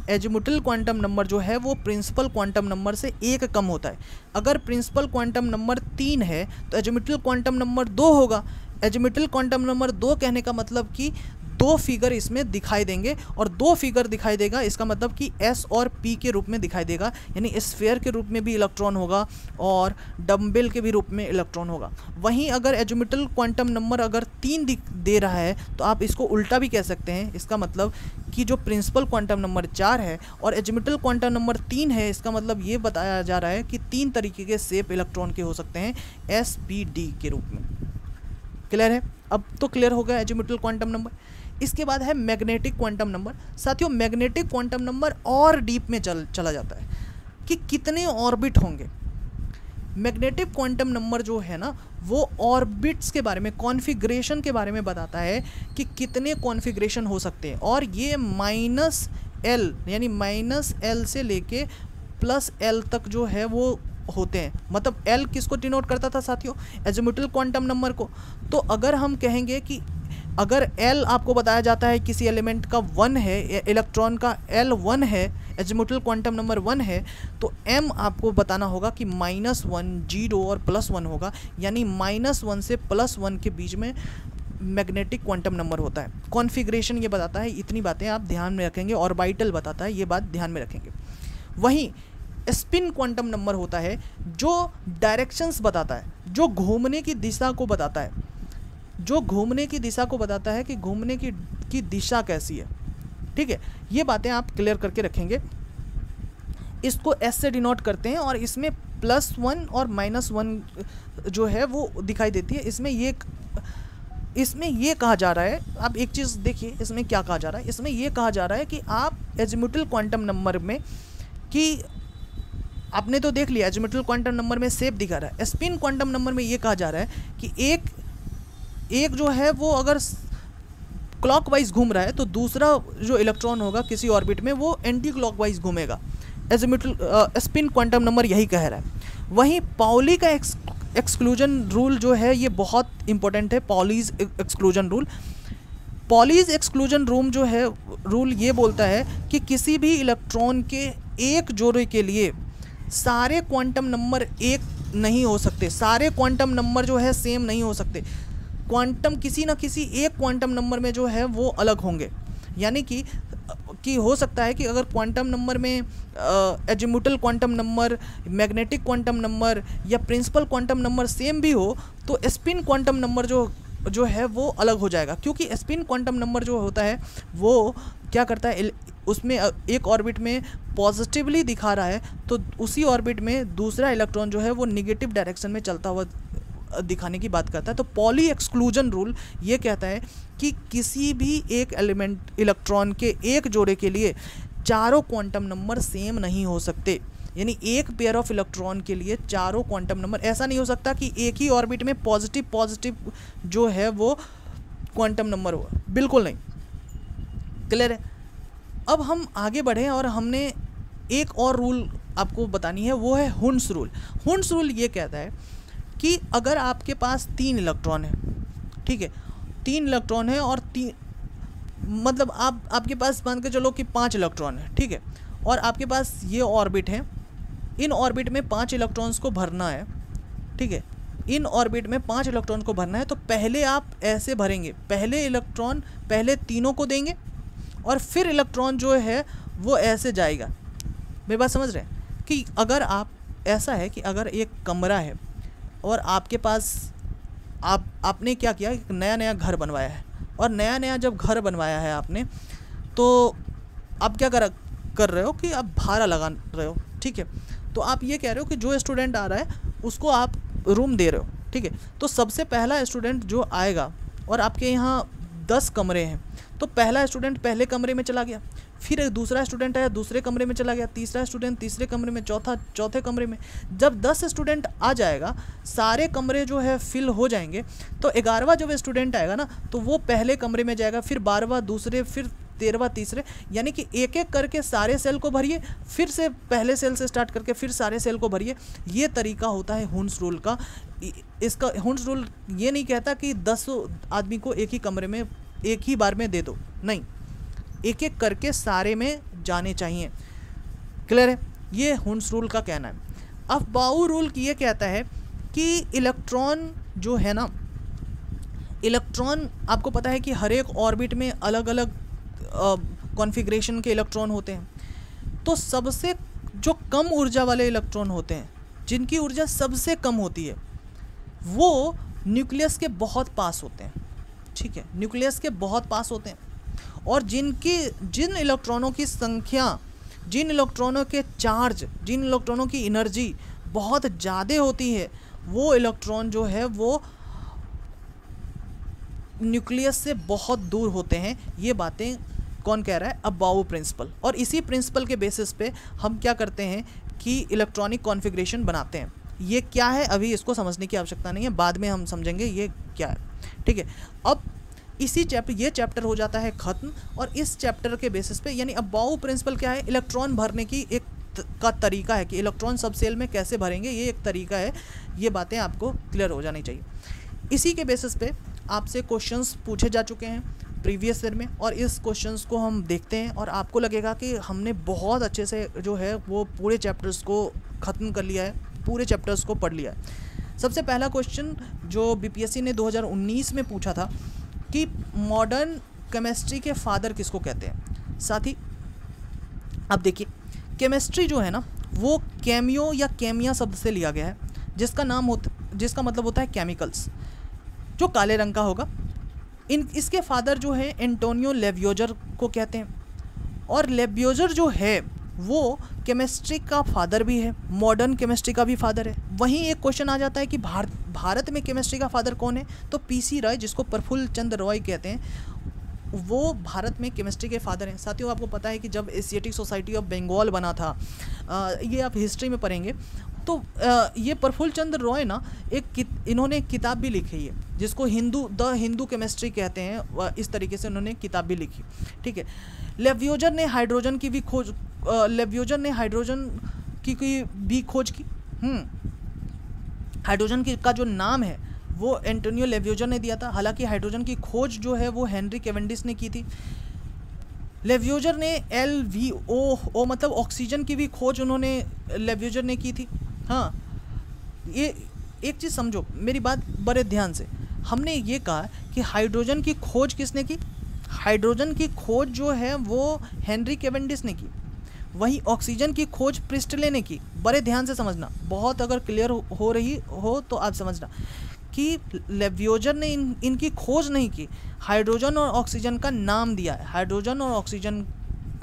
एजीमुथल क्वांटम नंबर जो है वो प्रिंसिपल क्वांटम नंबर से 1 कम होता है। अगर प्रिंसिपल क्वांटम नंबर 3 है तो एजीमुथल क्वांटम नंबर 2 होगा। एजीमुथल क्वांटम नंबर 2 कहने का मतलब कि 2 फिगर इसमें दिखाई देंगे, और 2 फिगर दिखाई देगा इसका मतलब कि S और P के रूप में दिखाई देगा, यानी स्फीयर के रूप में भी इलेक्ट्रॉन होगा और डम्बेल के भी रूप में इलेक्ट्रॉन होगा। वहीं अगर एजीमुथल क्वांटम नंबर अगर 3 दे रहा है तो आप इसको उल्टा भी कह सकते हैं। इसका मतलब कि जो प्रिंसिपल क्वांटम नंबर 4 है और एजीमुथल क्वांटम नंबर 3 है, इसका मतलब ये बताया जा रहा है कि 3 तरीके के शेप इलेक्ट्रॉन के हो सकते हैं SPD के रूप में। क्लियर है? अब तो क्लियर हो गया एजीमुथल क्वांटम नंबर। इसके बाद है मैग्नेटिक क्वांटम नंबर। साथियों, मैग्नेटिक क्वांटम नंबर और डीप में चला जाता है कि कितने ऑर्बिट होंगे। मैग्नेटिक क्वांटम नंबर जो है ना, वो ऑर्बिट्स के बारे में, कॉन्फ़िगरेशन के बारे में बताता है कि कितने कॉन्फ़िगरेशन हो सकते हैं। और ये -L यानी -L से लेके +L तक जो है वो होते हैं। मतलब L किसको डिनोट करता था साथियों? एजीमुथल क्वांटम नंबर को। तो अगर हम कहेंगे कि अगर L आपको बताया जाता है किसी एलिमेंट का 1 है, इलेक्ट्रॉन का L 1 है, एजीमुथल क्वांटम नंबर 1 है, तो M आपको बताना होगा कि -1 0 और +1 होगा, यानी -1 से +1 के बीच में मैग्नेटिक क्वांटम नंबर होता है। कॉन्फ़िगरेशन ये बताता है, इतनी बातें आप ध्यान में रखेंगे। ऑर्बिटल बताता है, ये बात ध्यान में रखेंगे। वहीं स्पिन क्वांटम नंबर होता है जो डायरेक्शंस बताता है, जो घूमने की दिशा को बताता है, जो घूमने की दिशा को बताता है कि घूमने की दिशा कैसी है, ठीक है। ये बातें आप क्लियर करके रखेंगे। इसको S से डिनोट करते हैं और इसमें +1 और -1 जो है वो दिखाई देती है। इसमें ये कहा जा रहा है, आप एक चीज़ देखिए इसमें क्या कहा जा रहा है। इसमें ये कहा जा रहा है कि आप एजीमुथल क्वांटम नंबर में कि आपने तो देख लिया एजीमुथल क्वांटम नंबर में शेप दिखा रहा है। स्पिन क्वांटम नंबर में ये कहा जा रहा है कि एक जो है वो अगर क्लॉकवाइज घूम रहा है तो दूसरा जो इलेक्ट्रॉन होगा किसी ऑर्बिट में वो एंटी क्लॉकवाइज घूमेगा। स्पिन क्वांटम नंबर यही कह रहा है। वहीं पाउली का एक्सक्लूजन रूल जो है ये बहुत इंपॉर्टेंट है। Pauli's exclusion rule, Pauli's exclusion rule ये बोलता है कि किसी भी इलेक्ट्रॉन के एक जोड़े के लिए सारे क्वांटम नंबर एक नहीं हो सकते, सारे क्वांटम नंबर जो है सेम नहीं हो सकते। क्वांटम किसी ना किसी एक क्वांटम नंबर में जो है वो अलग होंगे। यानी कि हो सकता है कि अगर क्वांटम नंबर में azimuthal quantum number, magnetic quantum number या प्रिंसिपल क्वांटम नंबर सेम भी हो, तो स्पिन क्वांटम नंबर जो जो है वो अलग हो जाएगा, क्योंकि स्पिन क्वांटम नंबर जो होता है वो क्या करता है, उसमें एक ऑर्बिट में पॉजिटिवली दिखा रहा है तो उसी ऑर्बिट में दूसरा इलेक्ट्रॉन जो है वो निगेटिव डायरेक्शन में चलता हुआ दिखाने की बात करता है। तो पॉली एक्सक्लूजन रूल ये कहता है कि किसी भी एक एलिमेंट इलेक्ट्रॉन के एक जोड़े के लिए चारों क्वांटम नंबर सेम नहीं हो सकते। यानी एक पेयर ऑफ इलेक्ट्रॉन के लिए चारों क्वांटम नंबर, ऐसा नहीं हो सकता कि एक ही ऑर्बिट में पॉजिटिव जो है वो क्वांटम नंबर हो, बिल्कुल नहीं। क्लियर है? अब हम आगे बढ़ें और हमने एक और रूल आपको बतानी है, वो है हुंड्स रूल। हुंड्स रूल ये कहता है कि अगर आपके पास 3 इलेक्ट्रॉन है, ठीक है, 3 इलेक्ट्रॉन है और मतलब आपके पास मान के चलो कि 5 इलेक्ट्रॉन है, ठीक है, और आपके पास ये ऑर्बिट है, इन ऑर्बिट में 5 इलेक्ट्रॉन्स को भरना है, ठीक है, इन ऑर्बिट में 5 इलेक्ट्रॉन को भरना है। तो पहले आप ऐसे भरेंगे, पहले इलेक्ट्रॉन पहले तीनों को देंगे और फिर इलेक्ट्रॉन जो है वो ऐसे जाएगा। मेरी बात समझ रहे हैं कि अगर आप, ऐसा है कि अगर एक कमरा है और आपके पास आपने क्या किया, एक नया घर बनवाया है, और नया जब घर बनवाया है आपने, तो आप क्या कर रहे हो कि आप भाड़ा लगा रहे हो, ठीक है। तो आप ये कह रहे हो कि जो स्टूडेंट आ रहा है उसको आप रूम दे रहे हो, ठीक है। तो सबसे पहला स्टूडेंट जो आएगा, और आपके यहाँ 10 कमरे हैं, तो पहला स्टूडेंट पहले कमरे में चला गया, फिर एक दूसरा स्टूडेंट आया दूसरे कमरे में चला गया, तीसरा स्टूडेंट तीसरे कमरे में, चौथे कमरे में। जब 10 स्टूडेंट आ जाएगा, सारे कमरे जो है फिल हो जाएंगे, तो 11वां जब स्टूडेंट आएगा ना, तो वो पहले कमरे में जाएगा, फिर 12वां दूसरे, फिर 13वां तीसरे, यानी कि एक एक करके सारे सेल को भरिए, फिर से पहले सेल से स्टार्ट करके फिर सारे सेल को भरिए। ये तरीका होता है हुंड्स रूल का। इसका हुंड्स रूल ये नहीं कहता कि 10 आदमी को एक ही कमरे में एक ही बार में दे दो, नहीं, एक एक करके सारे में जाने चाहिए। क्लियर है? ये हुंड्स रूल का कहना है। अब बाउ रूल ये कहता है कि इलेक्ट्रॉन जो है ना, इलेक्ट्रॉन आपको पता है कि हर एक ऑर्बिट में अलग अलग कॉन्फ़िगरेशन के इलेक्ट्रॉन होते हैं। तो सबसे जो कम ऊर्जा वाले इलेक्ट्रॉन होते हैं, जिनकी ऊर्जा सबसे कम होती है, वो न्यूक्लियस के बहुत पास होते हैं, ठीक है, न्यूक्लियस के बहुत पास होते हैं। और जिन इलेक्ट्रॉनों की संख्या, जिन इलेक्ट्रॉनों के चार्ज, जिन इलेक्ट्रॉनों की एनर्जी बहुत ज़्यादा होती है, वो इलेक्ट्रॉन जो है वो न्यूक्लियस से बहुत दूर होते हैं। ये बातें कौन कह रहा है? About principle. और इसी प्रिंसिपल के बेसिस पे हम क्या करते हैं कि इलेक्ट्रॉनिक कॉन्फ़िगरेशन बनाते हैं। ये क्या है अभी इसको समझने की आवश्यकता नहीं है, बाद में हम समझेंगे ये क्या है, ठीक है। अब इसी ये चैप्टर हो जाता है ख़त्म, और इस चैप्टर के बेसिस पे, यानी अबाउ प्रिंसिपल क्या है, इलेक्ट्रॉन भरने की एक का तरीका है कि इलेक्ट्रॉन सब सेल में कैसे भरेंगे, ये एक तरीका है। ये बातें आपको क्लियर हो जानी चाहिए। इसी के बेसिस पे आपसे क्वेश्चंस पूछे जा चुके हैं प्रीवियस ईयर में, और इस क्वेश्चंस को हम देखते हैं और आपको लगेगा कि हमने बहुत अच्छे से जो है वो पूरे चैप्टर्स को ख़त्म कर लिया है, पूरे चैप्टर्स को पढ़ लिया है। सबसे पहला क्वेश्चन जो बीपीएससी ने 2019 में पूछा था कि मॉडर्न केमिस्ट्री के फादर किसको कहते हैं। साथ ही अब देखिए, केमिस्ट्री जो है ना वो केमियो या केमिया शब्द से लिया गया है, जिसका मतलब होता है केमिकल्स, जो काले रंग का होगा। इसके फादर जो है एंटोनियो लेवियोजर को कहते हैं, और लेवियोजर जो है वो केमिस्ट्री का फादर भी है, मॉडर्न केमिस्ट्री का भी फादर है। वहीं एक क्वेश्चन आ जाता है कि भारत में केमिस्ट्री का फादर कौन है, तो पीसी रॉय, जिसको प्रफुल्ल चंद्र रॉय कहते हैं, वो भारत में केमिस्ट्री के फादर हैं। साथियों, आपको पता है कि जब एशियाटिक सोसाइटी ऑफ बंगाल बना था, ये आप हिस्ट्री में पढ़ेंगे, तो ये प्रफुल्ल चंद्र रॉय ना इन्होंने किताब भी लिखी है, जिसको द हिंदू केमिस्ट्री कहते हैं। इस तरीके से उन्होंने किताब भी लिखी, ठीक है। लेवियोजर ने हाइड्रोजन की भी खोज की। हाइड्रोजन का जो नाम है वो एंटोनियो लेवियोजर ने दिया था। हालांकि हाइड्रोजन की खोज जो है वो हेनरी कैवेंडिश ने की थी। लेवियोजर ने LVO मतलब ऑक्सीजन की भी खोज उन्होंने लेवियोजर ने की थी। हाँ, ये एक चीज़ समझो, मेरी बात बड़े ध्यान से। हमने ये कहा कि हाइड्रोजन की खोज किसने की? हाइड्रोजन की खोज जो है वो हेनरी कैवेंडिश ने की। वहीं ऑक्सीजन की खोज प्रिस्टले ने की। बड़े ध्यान से समझना, बहुत अगर क्लियर हो रही हो तो आप समझना कि लेवियोजर ने इनकी खोज नहीं की, हाइड्रोजन और ऑक्सीजन का नाम दिया है, हाइड्रोजन और ऑक्सीजन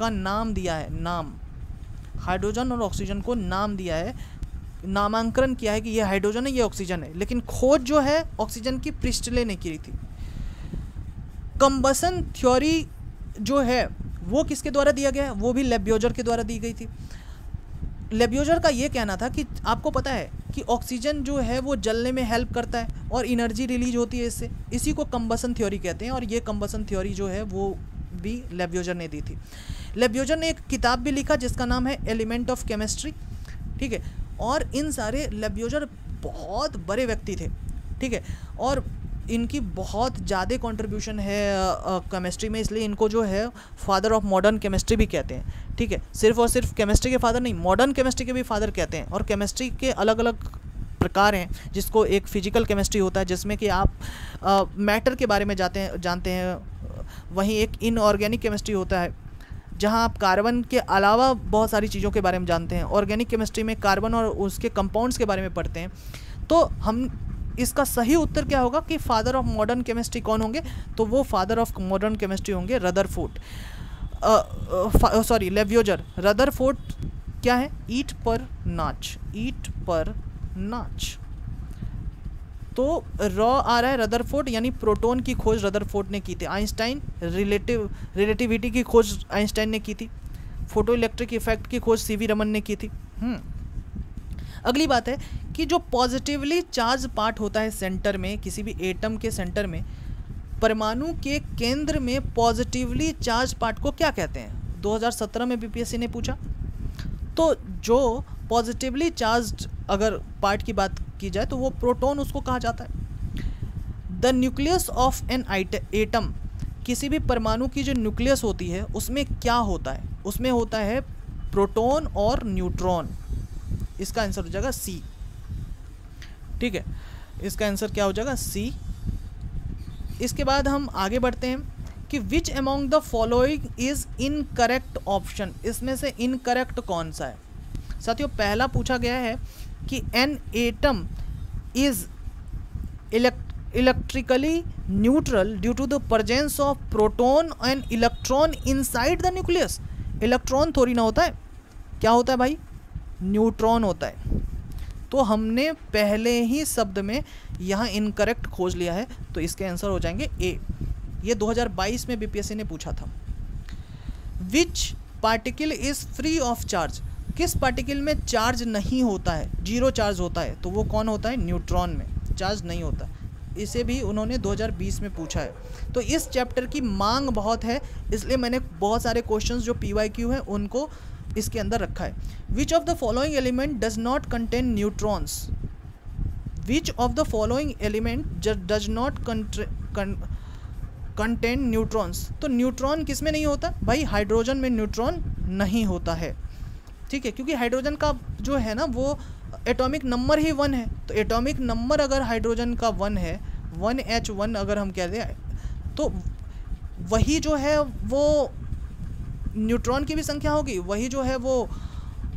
का नाम दिया है, नाम, हाइड्रोजन और ऑक्सीजन को नाम दिया है, नामांकन किया है कि ये हाइड्रोजन है ये ऑक्सीजन है, लेकिन खोज जो है ऑक्सीजन की प्रिस्टले ने की थी। कंबसन थ्योरी जो है वो किसके द्वारा दिया गया है, वो भी लेवियोजर के द्वारा दी गई थी। लेवियोजर का ये कहना था कि आपको पता है कि ऑक्सीजन जो है वो जलने में हेल्प करता है और एनर्जी रिलीज होती है इससे, इसी को कंबसन थ्योरी कहते हैं, और ये कंबसन थ्योरी जो है वो भी लेवियोजर ने दी थी। लेवियोजर ने एक किताब भी लिखा जिसका नाम है एलिमेंट ऑफ केमिस्ट्री, ठीक है। और इन सारे लेवियोजर बहुत बड़े व्यक्ति थे, ठीक है, और इनकी बहुत ज़्यादा कंट्रीब्यूशन है केमिस्ट्री में, इसलिए इनको जो है फादर ऑफ मॉडर्न केमिस्ट्री भी कहते हैं, ठीक है। सिर्फ और सिर्फ केमिस्ट्री के फादर नहीं, मॉडर्न केमिस्ट्री के भी फादर कहते हैं। और केमिस्ट्री के अलग अलग प्रकार हैं, जिसको एक फिजिकल केमिस्ट्री होता है जिसमें कि आप मैटर के बारे में जानते हैं, वहीं एक इनऑर्गेनिक केमिस्ट्री होता है जहां आप कार्बन के अलावा बहुत सारी चीज़ों के बारे में जानते हैं। ऑर्गेनिक केमिस्ट्री में कार्बन और उसके कंपाउंड्स के बारे में पढ़ते हैं। तो हम इसका सही उत्तर क्या होगा कि फादर ऑफ मॉडर्न केमिस्ट्री कौन होंगे, तो वो फादर ऑफ मॉडर्न केमिस्ट्री होंगे रदरफोर्ड, सॉरी लेवियोजर। रदरफोर्ड क्या है, ईट पर नाच, ईट पर नाच, तो रॉ आ रहा है रदरफोर्ड, यानी प्रोटॉन की खोज रदरफोर्ड ने की थी। आइंस्टाइन रिलेटिविटी की खोज आइंस्टाइन ने की थी। फोटो इलेक्ट्रिक इफेक्ट की खोज सीवी रमन ने की थी। अगली बात है कि जो पॉजिटिवली चार्ज पार्ट होता है सेंटर में, किसी भी एटम के सेंटर में, परमाणु के केंद्र में पॉजिटिवली चार्ज पार्ट को क्या कहते हैं, 2017 में बीपीएससी ने पूछा। तो जो पॉजिटिवली चार्ज्ड अगर पार्ट की बात की जाए तो वो प्रोटॉन उसको कहा जाता है। The nucleus of an atom, किसी भी परमाणु की जो न्यूक्लियस होती है उसमें क्या होता है, उसमें होता है प्रोटॉन और न्यूट्रॉन। इसका आंसर हो जाएगा सी, ठीक है, इसका आंसर क्या हो जाएगा सी। इसके बाद हम आगे बढ़ते हैं कि which among the following is incorrect option, इसमें से इनकरेक्ट कौन सा है। साथियों पहला पूछा गया है कि an atom is electrically neutral due to the presence of proton and electron inside the nucleus. Electron थोड़ी ना होता है, क्या होता है भाई, न्यूट्रॉन होता है। तो हमने पहले ही शब्द में यहाँ इनकरेक्ट खोज लिया है, तो इसके आंसर हो जाएंगे ए। ये 2022 में बीपीएससी ने पूछा था। Which particle is free of charge, किस पार्टिकल में चार्ज नहीं होता है, जीरो चार्ज होता है, तो वो कौन होता है, न्यूट्रॉन में चार्ज नहीं होता। इसे भी उन्होंने 2020 में पूछा है। तो इस चैप्टर की मांग बहुत है, इसलिए मैंने बहुत सारे क्वेश्चंस जो PYQ हैं उनको इसके अंदर रखा है। Which of the following element does not contain neutrons, which of the following element does not contain neutrons. तो न्यूट्रॉन किस में नहीं होता भाई, हाइड्रोजन में न्यूट्रॉन नहीं होता है, ठीक है, क्योंकि हाइड्रोजन का जो है ना वो एटॉमिक नंबर ही 1 है। तो एटॉमिक नंबर अगर हाइड्रोजन का 1 है, 1H1 अगर हम कह दें, तो वही जो है वो न्यूट्रॉन की भी संख्या होगी, वही जो है वो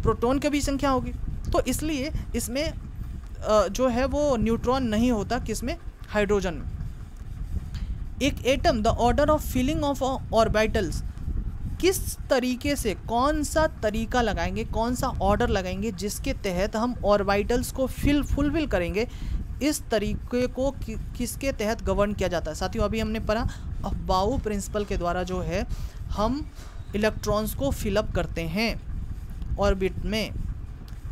प्रोटॉन की भी संख्या होगी। तो इसलिए इसमें जो है वो न्यूट्रॉन नहीं होता, किसमें, हाइड्रोजन में। एक atom the order of filling of orbitals, किस तरीके से, कौन सा तरीका लगाएंगे, कौन सा ऑर्डर लगाएंगे जिसके तहत हम ऑर्बिटल्स को फुलफिल करेंगे, इस तरीके को किसके तहत गवर्न किया जाता है। साथियों अभी हमने पढ़ा अफबाऊ प्रिंसिपल के द्वारा जो है हम इलेक्ट्रॉन्स को फिलअप करते हैं ऑर्बिट में।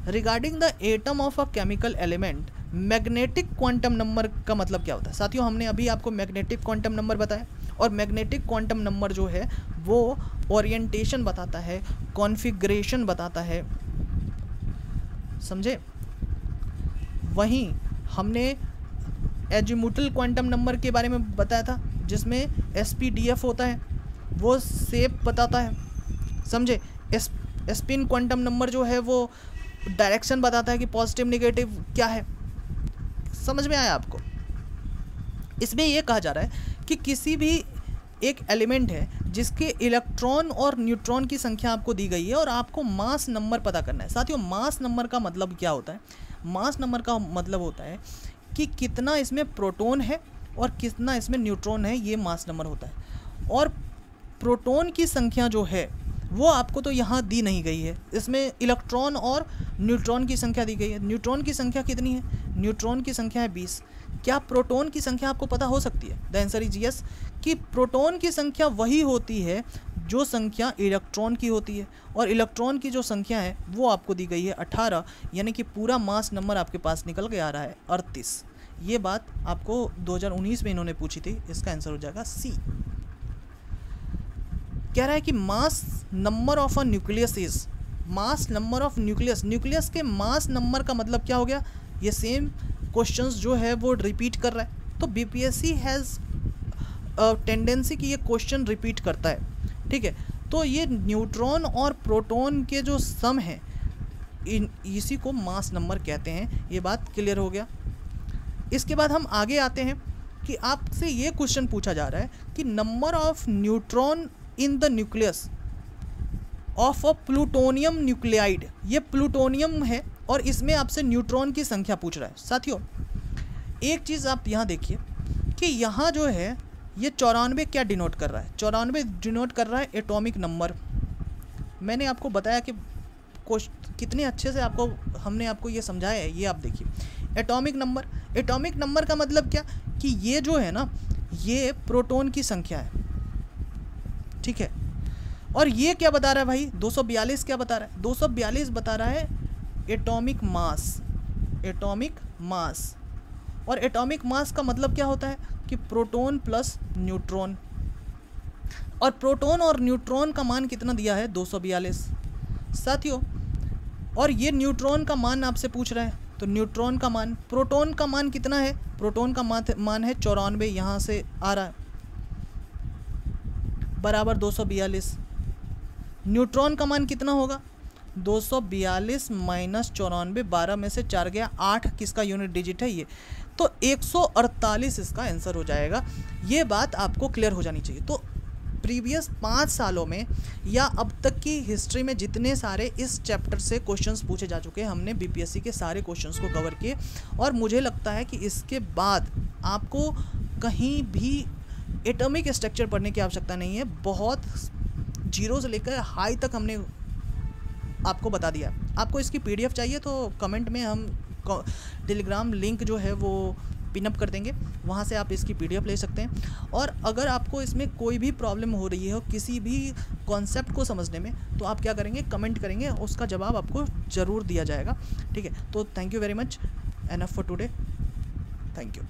Regarding the atom of a chemical element, magnetic quantum number का मतलब क्या होता है। साथियों हमने अभी आपको मैग्नेटिक क्वांटम नंबर बताया, और मैग्नेटिक क्वांटम नंबर जो है वो ओरिएंटेशन बताता है, कॉन्फ़िगरेशन बताता है, समझे। वहीं हमने एजीमुथल क्वांटम नंबर के बारे में बताया था जिसमें SPDF होता है, वो शेप बताता है, समझे। स्पिन क्वांटम नंबर जो है वो डायरेक्शन बताता है कि पॉजिटिव नेगेटिव क्या है, समझ में आया आपको। इसमें यह कहा जा रहा है कि किसी भी एक एलिमेंट है जिसके इलेक्ट्रॉन और न्यूट्रॉन की संख्या आपको दी गई है और आपको मास नंबर पता करना है। साथियों मास नंबर का मतलब क्या होता है, मास नंबर का मतलब होता है कि कितना इसमें प्रोटॉन है और कितना इसमें न्यूट्रॉन है, ये मास नंबर होता है। और प्रोटॉन की संख्या जो है वो आपको तो यहाँ दी नहीं गई है, इसमें इलेक्ट्रॉन और न्यूट्रॉन की संख्या दी गई है। न्यूट्रॉन की संख्या कितनी है? न्यूट्रॉन की संख्या है 20। क्या प्रोटॉन की संख्या आपको पता हो सकती है? द आंसर इज यस, कि प्रोटॉन की संख्या वही होती है जो संख्या इलेक्ट्रॉन की होती है, और इलेक्ट्रॉन की जो संख्या है वो आपको दी गई है 18, यानी कि पूरा मास नंबर आपके पास निकल के आ रहा है 38। ये बात आपको 2019 में इन्होंने पूछी थी, इसका आंसर हो जाएगा सी। कह रहा है कि mass number of a nucleus is, mass number of nucleus, nucleus के मास नंबर का मतलब क्या हो गया? ये सेम क्वेश्चंस जो है वो रिपीट कर रहा है। तो बीपीएससी हैज़ टेंडेंसी कि ये क्वेश्चन रिपीट करता है, ठीक है। तो ये न्यूट्रॉन और प्रोटॉन के जो सम है इसी को मास नंबर कहते हैं। ये बात क्लियर हो गया। इसके बाद हम आगे आते हैं कि आपसे ये क्वेश्चन पूछा जा रहा है कि number of neutron in the nucleus of a plutonium nuclide. ये प्लूटोनियम है और इसमें आपसे न्यूट्रॉन की संख्या पूछ रहा है। साथियों एक चीज़ आप यहाँ देखिए कि यहाँ जो है ये 94 क्या डिनोट कर रहा है? 94 डिनोट कर रहा है एटॉमिक नंबर। मैंने आपको बताया कि कितने अच्छे से हमने आपको ये समझाया है। ये आप देखिए एटॉमिक नंबर, एटॉमिक नंबर का मतलब क्या कि ये जो है ना ये प्रोटॉन की संख्या है, ठीक है। और ये क्या बता रहा है भाई? 242 क्या बता रहा है? 242 बता रहा है एटॉमिक मास, एटॉमिक मास। और एटॉमिक मास का मतलब क्या होता है कि प्रोटॉन प्लस न्यूट्रॉन। और प्रोटॉन और न्यूट्रॉन का मान कितना दिया है? 242 साथियों। और ये न्यूट्रॉन का मान आपसे पूछ रहा है, तो न्यूट्रॉन का मान, प्रोटॉन का मान कितना है? प्रोटॉन का मान है 94, यहाँ से आ रहा है बराबर 242। न्यूट्रॉन का मान कितना होगा? 242 माइनस 94, 12 में से 4 गया 8, किसका यूनिट डिजिट है ये? तो 148 इसका आंसर हो जाएगा। ये बात आपको क्लियर हो जानी चाहिए। तो प्रीवियस 5 सालों में या अब तक की हिस्ट्री में जितने सारे इस चैप्टर से क्वेश्चंस पूछे जा चुके हैं, हमने बीपीएससी के सारे क्वेश्चंस को कवर किए। और मुझे लगता है कि इसके बाद आपको कहीं भी एटॉमिक स्ट्रक्चर पढ़ने की आवश्यकता नहीं है। बहुत जीरो से लेकर हाई तक हमने आपको बता दिया। आपको इसकी पीडीएफ चाहिए तो कमेंट में हम टेलीग्राम लिंक जो है वो पिनअप कर देंगे, वहाँ से आप इसकी पीडीएफ ले सकते हैं। और अगर आपको इसमें कोई भी प्रॉब्लम हो रही है किसी भी कॉन्सेप्ट को समझने में, तो आप क्या करेंगे? कमेंट करेंगे, उसका जवाब आपको ज़रूर दिया जाएगा, ठीक है। तो thank you very much, enough for today, thank you.